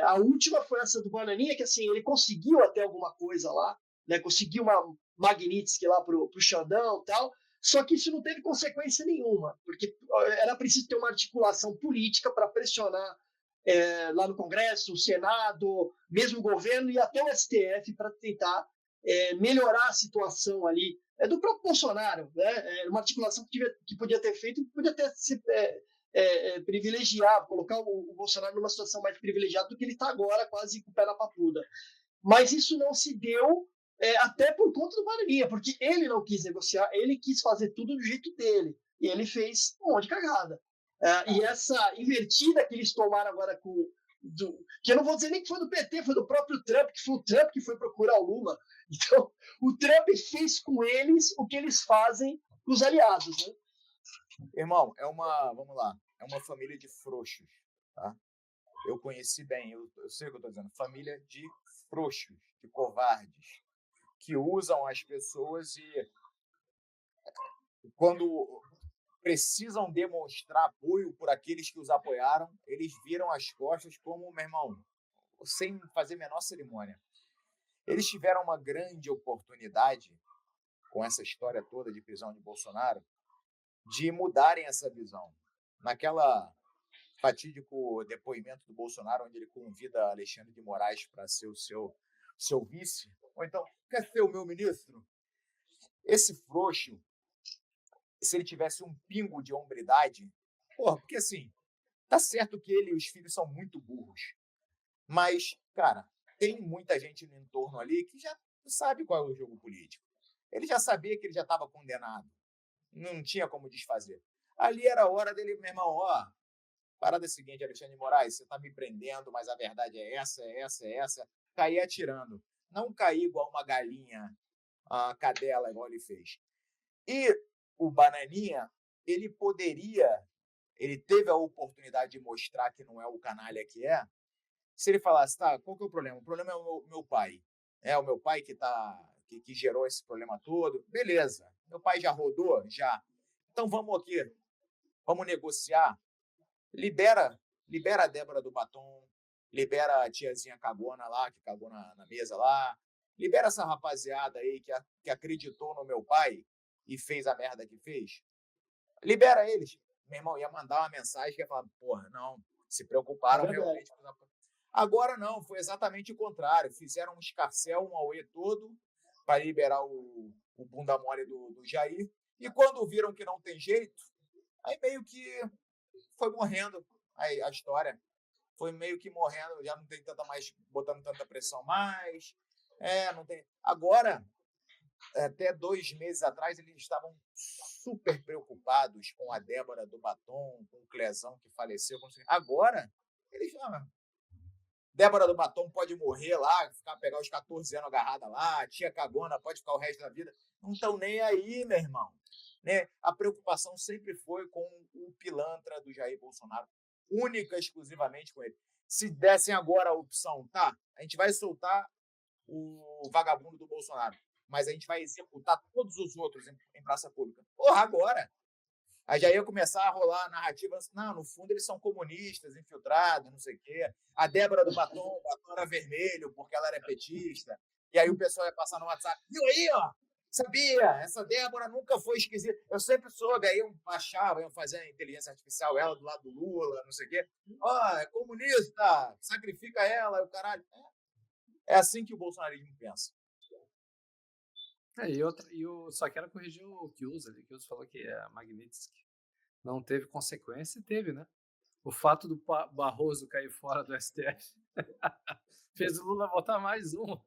A última foi essa do Bananinha, que assim, ele conseguiu até alguma coisa lá, né? Conseguiu uma Magnitsky lá pro Xandão e tal, só que isso não teve consequência nenhuma, porque era preciso ter uma articulação política para pressionar lá no Congresso, o Senado, mesmo o governo e até o STF para tentar melhorar a situação ali do próprio Bolsonaro, né? Uma articulação que podia ter feito, podia até se privilegiar, colocar o Bolsonaro numa situação mais privilegiada do que ele está agora, quase com o pé na papuda. Mas isso não se deu até por conta do Bananinha, porque ele não quis negociar, ele quis fazer tudo do jeito dele, e ele fez um monte de cagada. E essa invertida que eles tomaram agora que eu não vou dizer nem que foi do PT, foi do próprio Trump, que foi o Trump que foi procurar o Lula. Então, o Trump fez com eles o que eles fazem com os aliados, né? Irmão, vamos lá, é uma família de frouxos, tá? Eu conheci bem, eu sei o que eu estou dizendo, família de frouxos, de covardes, que usam as pessoas e quando precisam demonstrar apoio por aqueles que os apoiaram, eles viram as costas como, meu irmão, sem fazer a menor cerimônia. Eles tiveram uma grande oportunidade, com essa história toda de prisão de Bolsonaro, de mudarem essa visão. Naquela fatídico depoimento do Bolsonaro, onde ele convida Alexandre de Moraes para ser o seu vice, ou então, quer ser o meu ministro? Esse frouxo, se ele tivesse um pingo de hombridade, porque assim, tá certo que ele e os filhos são muito burros, mas, cara, tem muita gente no entorno ali que já sabe qual é o jogo político. ele já sabia que ele já estava condenado. Não tinha como desfazer. Ali era a hora dele, meu irmão, ó, parada é a seguinte, Alexandre de Moraes, você está me prendendo, mas a verdade é essa, é essa, é essa. Cair atirando. Não cair igual uma galinha, a cadela, igual ele fez. E o Bananinha, ele teve a oportunidade de mostrar que não é o canalha que é, se ele falasse, tá, qual que é o problema? O problema é o meu pai. É o meu pai que gerou esse problema todo. Beleza, meu pai já rodou? Já. Então vamos aqui, vamos negociar. Libera a Débora do Batom, libera a tiazinha cagona lá, que cagou na mesa lá, libera essa rapaziada aí que acreditou no meu pai e fez a merda que fez. Libera eles. Meu irmão, ia mandar uma mensagem que ia falar, porra, não, se preocuparam realmente. Agora não, foi exatamente o contrário. Fizeram um escarcéu, um auê todo para liberar o bunda mole do Jair. E quando viram que não tem jeito, aí meio que foi morrendo a história. Foi meio que morrendo, já não tem botando tanta pressão mais. Não tem. Agora, até 2 meses atrás, eles estavam super preocupados com a Débora do Batom, com o Clezão que faleceu. Agora, eles já... Débora do Batom pode morrer lá, pegar os 14 anos agarrada lá, tia cagona pode ficar o resto da vida. Não estão nem aí, meu irmão. Né? A preocupação sempre foi com o pilantra do Jair Bolsonaro, única, exclusivamente com ele. Se dessem agora a opção, tá, a gente vai soltar o vagabundo do Bolsonaro, mas a gente vai executar todos os outros em praça pública. Porra, agora! Aí já ia começar a rolar a narrativa, não, no fundo eles são comunistas, infiltrados, não sei o quê. A Débora do Batom, o batom era vermelho porque ela era petista. E aí o pessoal ia passar no WhatsApp, viu aí, ó? Sabia, essa Débora nunca foi esquisita. Eu sempre soube, aí eu achava, iam fazer a inteligência artificial, ela do lado do Lula, não sei o quê. Ó, é comunista, sacrifica ela, o caralho. É assim que o bolsonarismo pensa. Só quero corrigir o Kius ali. O Kius falou que a Magnitsky não teve consequência, e teve, né? O fato do Barroso cair fora do STF fez o Lula votar mais um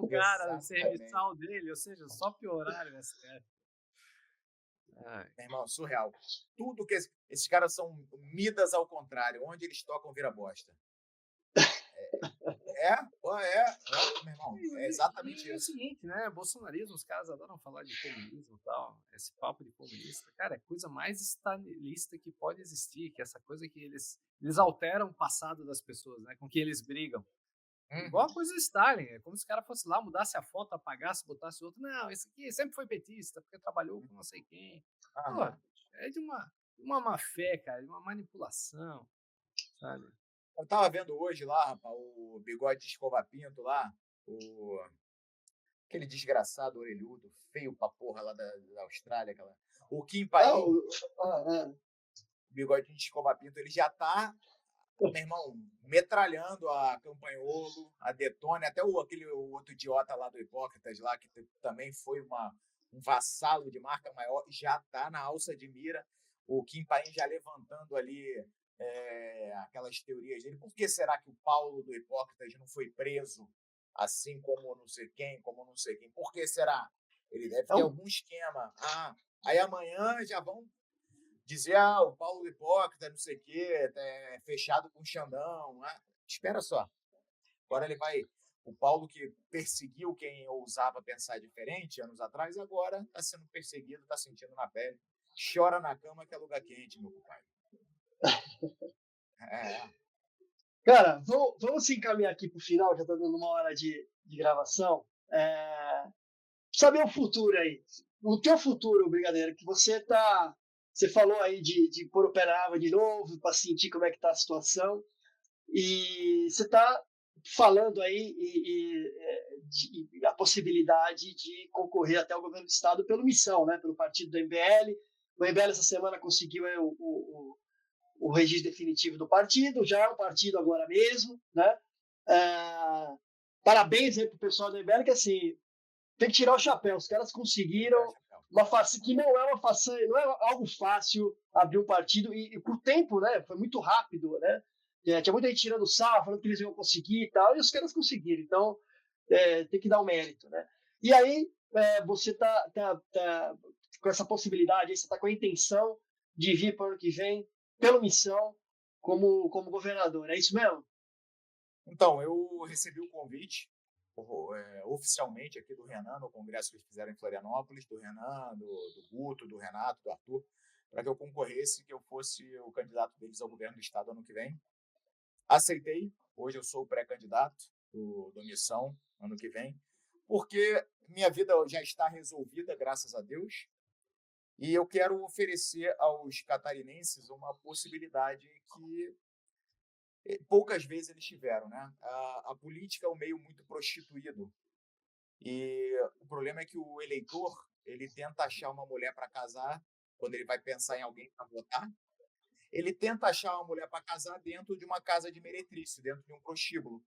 cara, serviçal dele, ou seja, só pioraram o STF. Meu irmão, surreal. Tudo que esses caras são Midas ao contrário, onde eles tocam vira bosta. Meu irmão, é exatamente isso. É o seguinte, né? Bolsonarismo, os caras adoram falar de comunismo e tal. Esse papo de comunista, cara, é a coisa mais stalinista que pode existir, que é essa coisa que eles alteram o passado das pessoas, né? Com que eles brigam. Igual a coisa do Stalin, é como se o cara fosse lá, mudasse a foto, apagasse, botasse outro. Não, esse aqui sempre foi petista, porque trabalhou com não sei quem. Pô, é de uma má fé, cara, de uma manipulação, sabe? Eu tava vendo hoje lá, rapaz, o bigode de escova pinto lá, aquele desgraçado orelhudo, feio pra porra lá da Austrália, o Kim Paim, o bigode de escova pinto, ele já tá, meu irmão, metralhando a Campanholo, a Detone, até o outro idiota lá do Hipócritas lá, que também foi um vassalo de marca maior, já tá na alça de mira, o Kim Paim já levantando ali aquelas teorias dele. Por que será que o Paulo do Hipócritas não foi preso assim como não sei quem, Por que será? Ele deve ter algum esquema. Aí amanhã já vão dizer, o Paulo do Hipócritas, não sei o quê, fechado com o Xandão. Espera só. Agora ele vai... O Paulo que perseguiu quem ousava pensar diferente anos atrás, agora está sendo perseguido, está sentindo na pele. Chora na cama que é lugar quente, meu compadre. Cara, vamos se encaminhar aqui para o final, já está dando 1 hora de gravação. Saber o futuro aí. O teu futuro, Brigadeiro, que você falou aí de pôr o pé na água de novo, para sentir como é que está a situação. E você está falando aí a possibilidade de concorrer até o governo do Estado pelo Missão, né, pelo partido do MBL. O MBL essa semana conseguiu o registro definitivo do partido, já é um partido agora mesmo, né? Parabéns aí pro pessoal do MBL, que assim, tem que tirar o chapéu, os caras conseguiram uma façanha, que não é uma façanha, não é algo fácil abrir um partido, e com o tempo, né, foi muito rápido, né? Tinha muita gente tirando sarro, falando que eles iam conseguir e tal, e os caras conseguiram, então tem que dar um mérito, né? E aí, você tá com essa possibilidade, você está com a intenção de vir para o ano que vem, pela missão, como governador. É isso mesmo? Então, eu recebi o convite oficialmente aqui do Renan, no congresso que eles fizeram em Florianópolis, do Renan, do Guto, do Renato, do Arthur, para que eu concorresse, que eu fosse o candidato deles ao governo do estado ano que vem. Aceitei, hoje eu sou o pré-candidato do Missão ano que vem, porque minha vida já está resolvida, graças a Deus, e eu quero oferecer aos catarinenses uma possibilidade que poucas vezes eles tiveram, né? A política é um meio muito prostituído e o problema é que o eleitor ele tenta achar uma mulher para casar quando ele vai pensar em alguém para votar. Ele tenta achar uma mulher para casar dentro de uma casa de meretriz, dentro de um prostíbulo,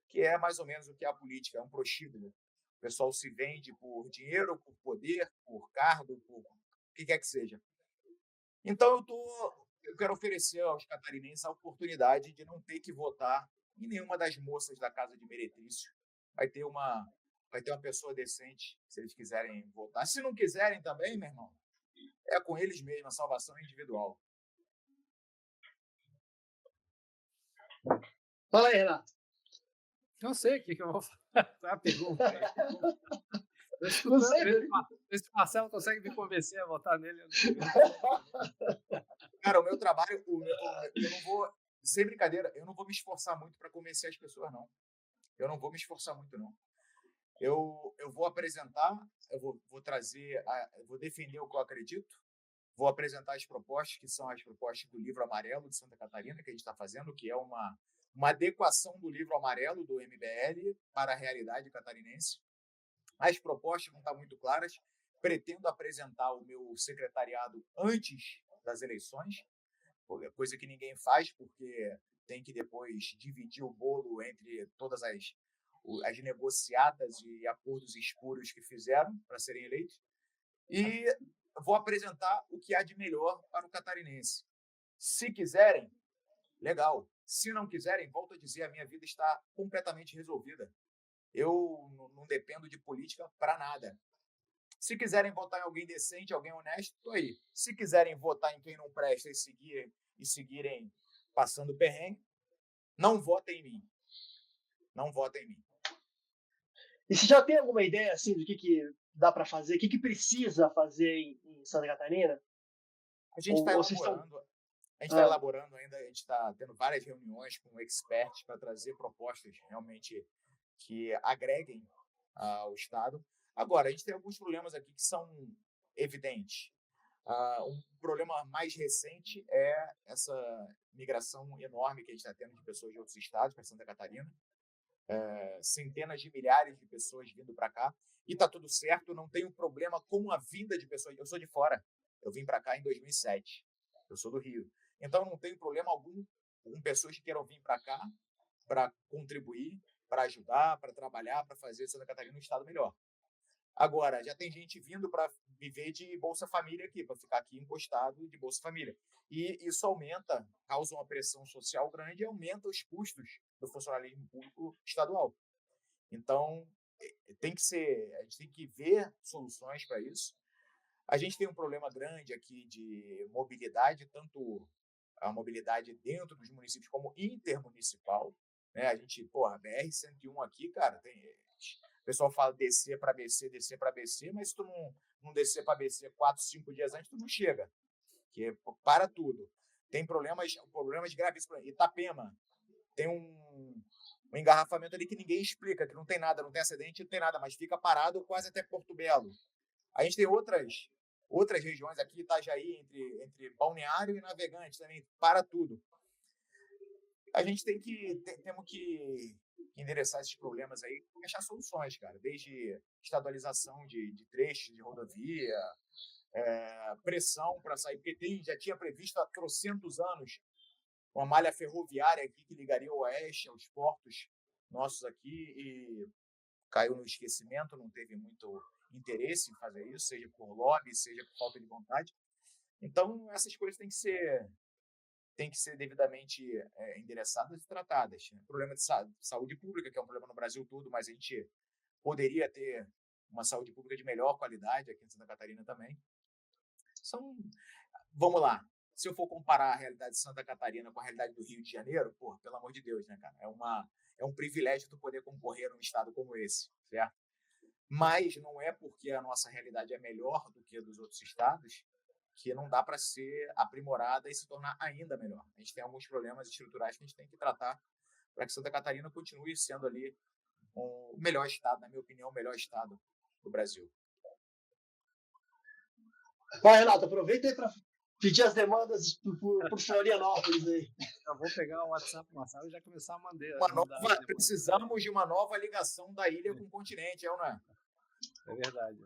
que é mais ou menos o que é a política, é um prostíbulo. O pessoal se vende por dinheiro, por poder, por cargo, por o que quer que seja. Então eu quero oferecer aos catarinenses a oportunidade de não ter que votar em nenhuma das moças da casa de meretrício. Vai ter uma, vai ter uma pessoa decente, se eles quiserem votar. Se não quiserem também, meu irmão, é com eles mesmo, a salvação é individual. Fala aí, Renato. Não sei o que eu vou falar. A pergunta aí. Tô Não escutando, sei, ver se o Marcelo consegue me convencer a votar nele. Cara, o meu trabalho, eu não vou, sem brincadeira, eu não vou me esforçar muito para convencer as pessoas, não. Eu não vou me esforçar muito, não. Eu vou apresentar, vou trazer, eu vou defender o que eu acredito, vou apresentar as propostas, que são as propostas do Livro Amarelo de Santa Catarina, que a gente está fazendo, que é uma adequação do Livro Amarelo do MBL para a realidade catarinense. As propostas não estão muito claras. Pretendo apresentar o meu secretariado antes das eleições, coisa que ninguém faz, porque tem que depois dividir o bolo entre todas as negociatas e acordos espuros que fizeram para serem eleitos. E vou apresentar o que há de melhor para o catarinense. Se quiserem, legal. Se não quiserem, volto a dizer, a minha vida está completamente resolvida. Eu não dependo de política para nada. Se quiserem votar em alguém decente, alguém honesto, estou aí. Se quiserem votar em quem não presta e seguirem passando perrengue, não votem em mim. Não votem em mim. E você já tem alguma ideia assim do que dá para fazer, o que precisa fazer em Santa Catarina? A gente está elaborando. A gente está elaborando ainda, a gente está tendo várias reuniões com experts para trazer propostas realmente que agreguem ao Estado. Agora, a gente tem alguns problemas aqui que são evidentes. Um problema mais recente é essa migração enorme que a gente está tendo de pessoas de outros estados para Santa Catarina. Centenas de milhares de pessoas vindo para cá. E está tudo certo, não tenho problema com a vinda de pessoas. Eu sou de fora. Eu vim para cá em 2007. Eu sou do Rio. Então, não tenho problema algum com pessoas que queiram vir para cá para contribuir, para ajudar, para trabalhar, para fazer Santa Catarina um estado melhor. Agora, já tem gente vindo para viver de Bolsa Família aqui, para ficar aqui encostado de Bolsa Família. E isso aumenta, causa uma pressão social grande e aumenta os custos do funcionalismo público estadual. Então, a gente tem que ver soluções para isso. A gente tem um problema grande aqui de mobilidade, tanto a mobilidade dentro dos municípios como intermunicipal. Né? A gente, a BR-101 aqui, cara, o pessoal fala descer para BC, mas se tu não descer para BC 4, 5 dias antes, tu não chega. Porque para tudo. Tem problemas graves. Itapema tem um engarrafamento ali que ninguém explica, que não tem nada, não tem acidente, não tem nada, mas fica parado quase até Porto Belo. A gente tem outras regiões aqui, Itajaí, entre Balneário e Navegante também, para tudo. A gente temos que endereçar esses problemas aí e achar soluções, cara, desde estadualização de trechos de rodovia, pressão para sair, porque já tinha previsto há trocentos anos uma malha ferroviária aqui que ligaria o oeste aos portos nossos aqui e caiu no esquecimento, não teve muito interesse em fazer isso, seja por lobby, seja por falta de vontade. Então, essas coisas têm que ser devidamente endereçadas e tratadas. Problema de saúde pública, que é um problema no Brasil todo, mas a gente poderia ter uma saúde pública de melhor qualidade aqui em Santa Catarina também. Vamos lá, se eu for comparar a realidade de Santa Catarina com a realidade do Rio de Janeiro, pô, pelo amor de Deus, né, cara? É um privilégio tu poder concorrer num estado como esse, certo? Mas não é porque a nossa realidade é melhor do que a dos outros estados que não dá para ser aprimorada e se tornar ainda melhor. A gente tem alguns problemas estruturais que a gente tem que tratar para que Santa Catarina continue sendo ali o melhor estado, na minha opinião, o melhor estado do Brasil. Vai, Renato, aproveita aí para pedir as demandas por Florianópolis aí. Eu vou pegar o WhatsApp do Marcelo e já começar a Precisamos de uma nova ligação da ilha com o continente, não é? É verdade.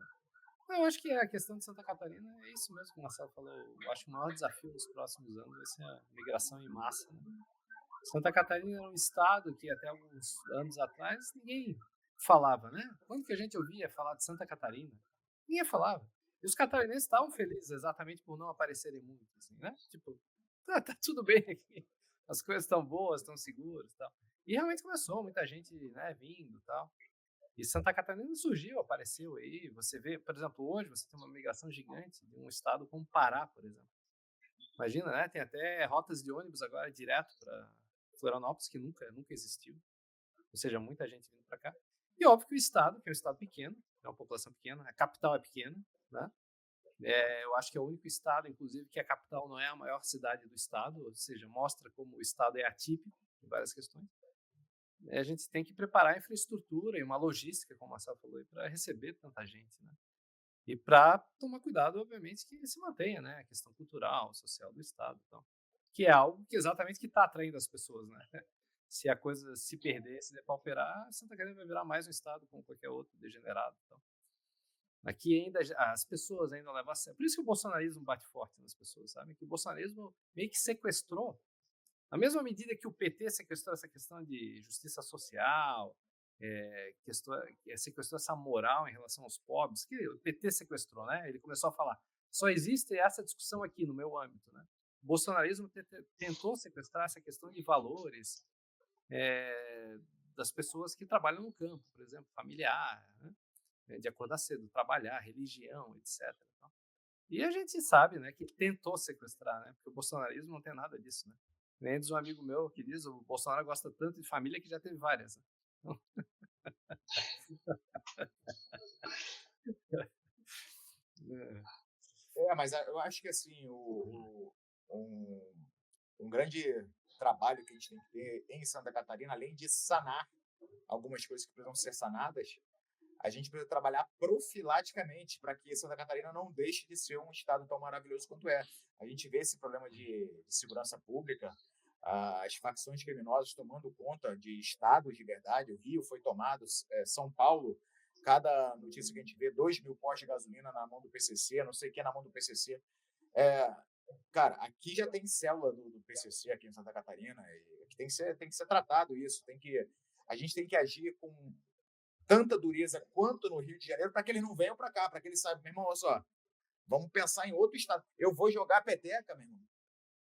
Eu acho que a questão de Santa Catarina é isso mesmo que o Marcelo falou. Eu acho que o maior desafio nos próximos anos vai ser a migração em massa. Né? Santa Catarina era um estado que até alguns anos atrás ninguém falava, né? Quando que a gente ouvia falar de Santa Catarina? Ninguém falava. E os catarinenses estavam felizes exatamente por não aparecerem muito, assim, né? Tipo, tá tudo bem aqui. As coisas estão boas, estão seguras, tal. E realmente começou muita gente, né, vindo, tal. E Santa Catarina surgiu, apareceu aí. Você vê, por exemplo, hoje você tem uma migração gigante de um estado como Pará, por exemplo. Imagina, né? Tem até rotas de ônibus agora direto para Florianópolis, que nunca existiu. Ou seja, muita gente vindo para cá. E óbvio que o estado, que é um estado pequeno, é uma população pequena, a capital é pequena, né? Eu acho que é o único estado, inclusive, que a capital não é a maior cidade do estado, ou seja, mostra como o estado é atípico em várias questões. A gente tem que preparar a infraestrutura e uma logística, como o Marcelo falou, para receber tanta gente, né? E para tomar cuidado, obviamente, que se mantenha, né, a questão cultural, social do estado, então, que é algo que exatamente que está atraindo as pessoas, né? Se a coisa se perder, se depauperar, Santa Catarina vai virar mais um estado como qualquer outro degenerado, então. Aqui ainda as pessoas ainda levam a sério. Por isso que o bolsonarismo bate forte nas pessoas, sabe? Que o bolsonarismo meio que sequestrou, na mesma medida que o PT sequestrou essa questão de justiça social, sequestrou essa moral em relação aos pobres, que o PT sequestrou, né? Ele começou a falar, só existe essa discussão aqui no meu âmbito, né? O bolsonarismo tentou sequestrar essa questão de valores das pessoas que trabalham no campo, por exemplo, familiar, né? De acordar cedo, trabalhar, religião, etc. E a gente sabe, né, que tentou sequestrar, né? Porque o bolsonarismo não tem nada disso, né? Nem diz um amigo meu que diz o Bolsonaro gosta tanto de família que já teve várias. Né? Mas eu acho que assim, um grande trabalho que a gente tem que ter em Santa Catarina, além de sanar algumas coisas que precisam ser sanadas, a gente precisa trabalhar profilaticamente para que Santa Catarina não deixe de ser um estado tão maravilhoso quanto é. A gente vê esse problema de segurança pública, as facções criminosas tomando conta de estados de verdade. O Rio foi tomado, São Paulo, cada notícia que a gente vê, 2.000 postos de gasolina na mão do PCC, não sei o que na mão do PCC. Cara, aqui já tem célula do PCC aqui em Santa Catarina, e tem que ser tratado isso. A gente tem que agir com tanta dureza quanto no Rio de Janeiro para que eles não venham para cá, para que eles saibam, meu irmão, olha só, vamos pensar em outro estado. Eu vou jogar a peteca, meu irmão,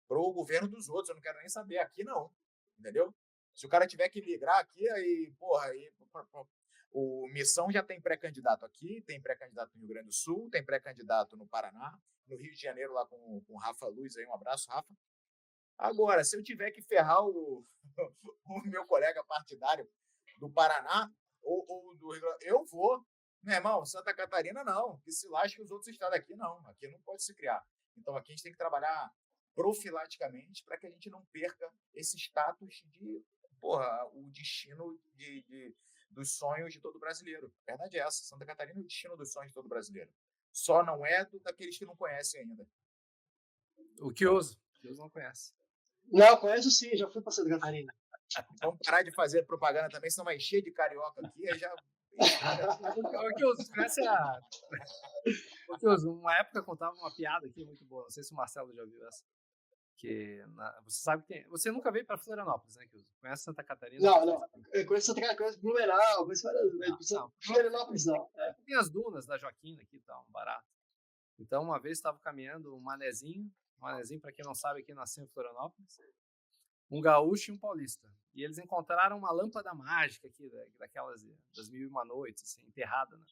pro governo dos outros, eu não quero nem saber. Aqui não, entendeu? Se o cara tiver que migrar aqui, aí, porra, o Missão já tem pré-candidato aqui, tem pré-candidato no Rio Grande do Sul, tem pré-candidato no Paraná, no Rio de Janeiro lá com o Rafa Luz, aí, um abraço, Rafa. Agora, se eu tiver que ferrar o meu colega partidário do Paraná, ou do Rio Grande, eu vou. Meu irmão, Santa Catarina não, que se lasque os outros estados aqui, não. Aqui não pode se criar. Então, aqui a gente tem que trabalhar profilaticamente para que a gente não perca esse status de, o destino dos sonhos de todo brasileiro. A verdade é essa, Santa Catarina é o destino dos sonhos de todo brasileiro. Só não é daqueles que não conhecem ainda. O Kioso não conhece. Não, conheço sim, já fui para Santa Catarina. Vamos parar de fazer propaganda também, senão vai encher de carioca aqui, aí já... O Kioso, conhece a... O Kioso, uma época eu contava uma piada aqui muito boa, não sei se o Marcelo já ouviu essa. Você sabe que você nunca veio para Florianópolis, né, Kioso? Conhece Santa Catarina? Não. Eu conheço Santa Catarina, conheço Blumenau, conheço Florianópolis, não. Tem as dunas da Joaquina aqui, tá, um barato. Então, uma vez estava caminhando um manezinho, para quem não sabe, aqui nasceu em Florianópolis, um gaúcho e um paulista. E eles encontraram uma lâmpada mágica aqui, daquelas das 1001 noites, assim, enterrada, né?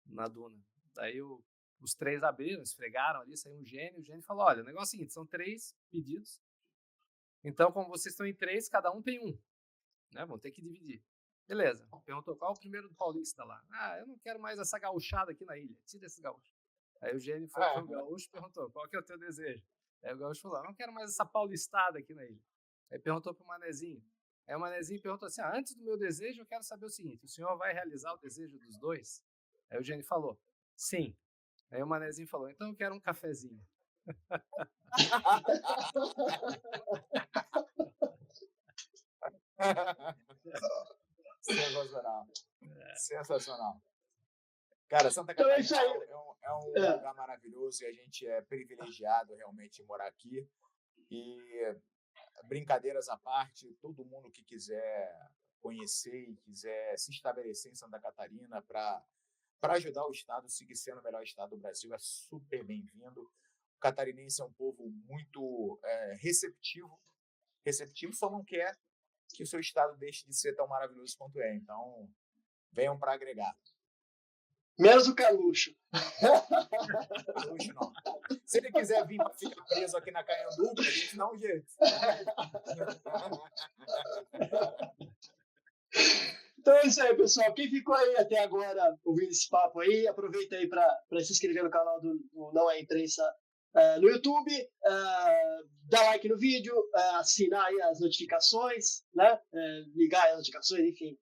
na duna. Daí os 3 abriram, esfregaram ali, saiu um gênio. O gênio falou: olha, o negócio é o seguinte, são 3 pedidos. Então, como vocês estão em 3, cada um tem 1. Né? Vão ter que dividir. Beleza. Perguntou qual é o primeiro do paulista lá. Eu não quero mais essa gauchada aqui na ilha. Tira esse gaúcho. Aí o gênio foi pro gaúcho e perguntou: qual que é o teu desejo? Aí o gaúcho falou: não quero mais essa paulistada aqui na ilha. Aí perguntou pro manezinho. Aí o manezinho perguntou assim: antes do meu desejo, eu quero saber o seguinte: o senhor vai realizar o desejo dos 2? Aí o gênio falou: sim. Aí o manezinho falou: então eu quero um cafezinho. Sensacional. Sensacional. Cara, Santa Catarina é um lugar maravilhoso e a gente é privilegiado realmente de morar aqui. E brincadeiras à parte, todo mundo que quiser conhecer e quiser se estabelecer em Santa Catarina para ajudar o estado a seguir sendo o melhor estado do Brasil é super bem-vindo. O catarinense é um povo muito receptivo, só não quer que o seu estado deixe de ser tão maravilhoso quanto é. Então, venham para agregar. Menos o Carluxo. Carluxo não. Se ele quiser vir para ficar preso aqui na Caianduva, a gente dá um jeito. Então é isso aí, pessoal. Quem ficou aí até agora ouvindo esse papo aí, aproveita aí para se inscrever no canal do Não é Imprensa no YouTube, dar like no vídeo, assinar aí as notificações, né? Ligar as notificações, enfim.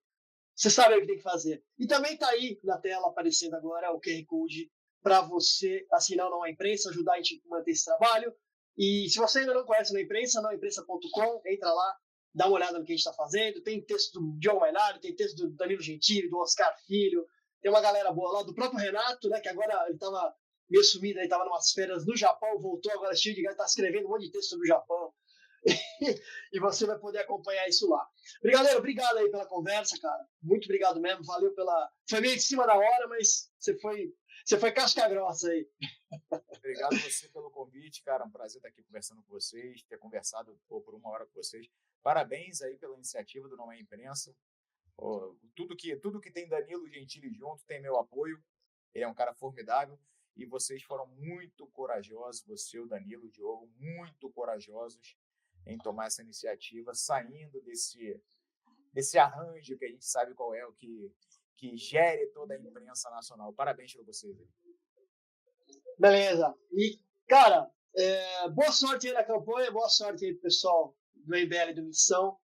Você sabe o que tem que fazer. E também está aí na tela aparecendo agora o QR Code para você assinar o Não é Imprensa, ajudar a gente a manter esse trabalho. E se você ainda não conhece o Não é Imprensa, noaimprensa.com, entra lá, dá uma olhada no que a gente está fazendo. Tem texto do Diogo Mainardi, tem texto do Danilo Gentili, do Oscar Filho, tem uma galera boa lá, do próprio Renato, né, que agora ele estava meio sumido, ele estava em umas férias no Japão, voltou, agora cheio de está escrevendo um monte de texto sobre o Japão. E você vai poder acompanhar isso lá. Brigadeiro, obrigado aí pela conversa, cara. Muito obrigado mesmo. Valeu pela... Foi meio de cima da hora, mas você foi casca grossa aí. Obrigado você pelo convite, cara. Um prazer estar aqui conversando com vocês, ter conversado por 1 hora com vocês. Parabéns aí pela iniciativa do Não é Imprensa. Tudo que tem Danilo Gentili junto tem meu apoio. Ele é um cara formidável. E vocês foram muito corajosos, você, o Danilo, o Diogo, muito corajosos em tomar essa iniciativa, saindo desse arranjo que a gente sabe qual é, o que gere toda a imprensa nacional. Parabéns para vocês. Beleza. E, cara, boa sorte aí na campanha, boa sorte aí pro pessoal do MBL do Missão.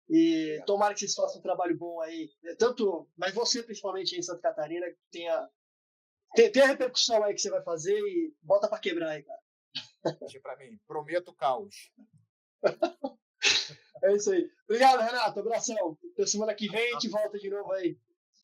E tomara que vocês façam um trabalho bom aí. Mas você, principalmente aí em Santa Catarina, que tem a repercussão aí que você vai fazer e bota para quebrar aí, cara. Deixa para mim. Prometo caos. É isso aí. Obrigado, Renato. Abração. Até semana que vem a gente volta de novo aí.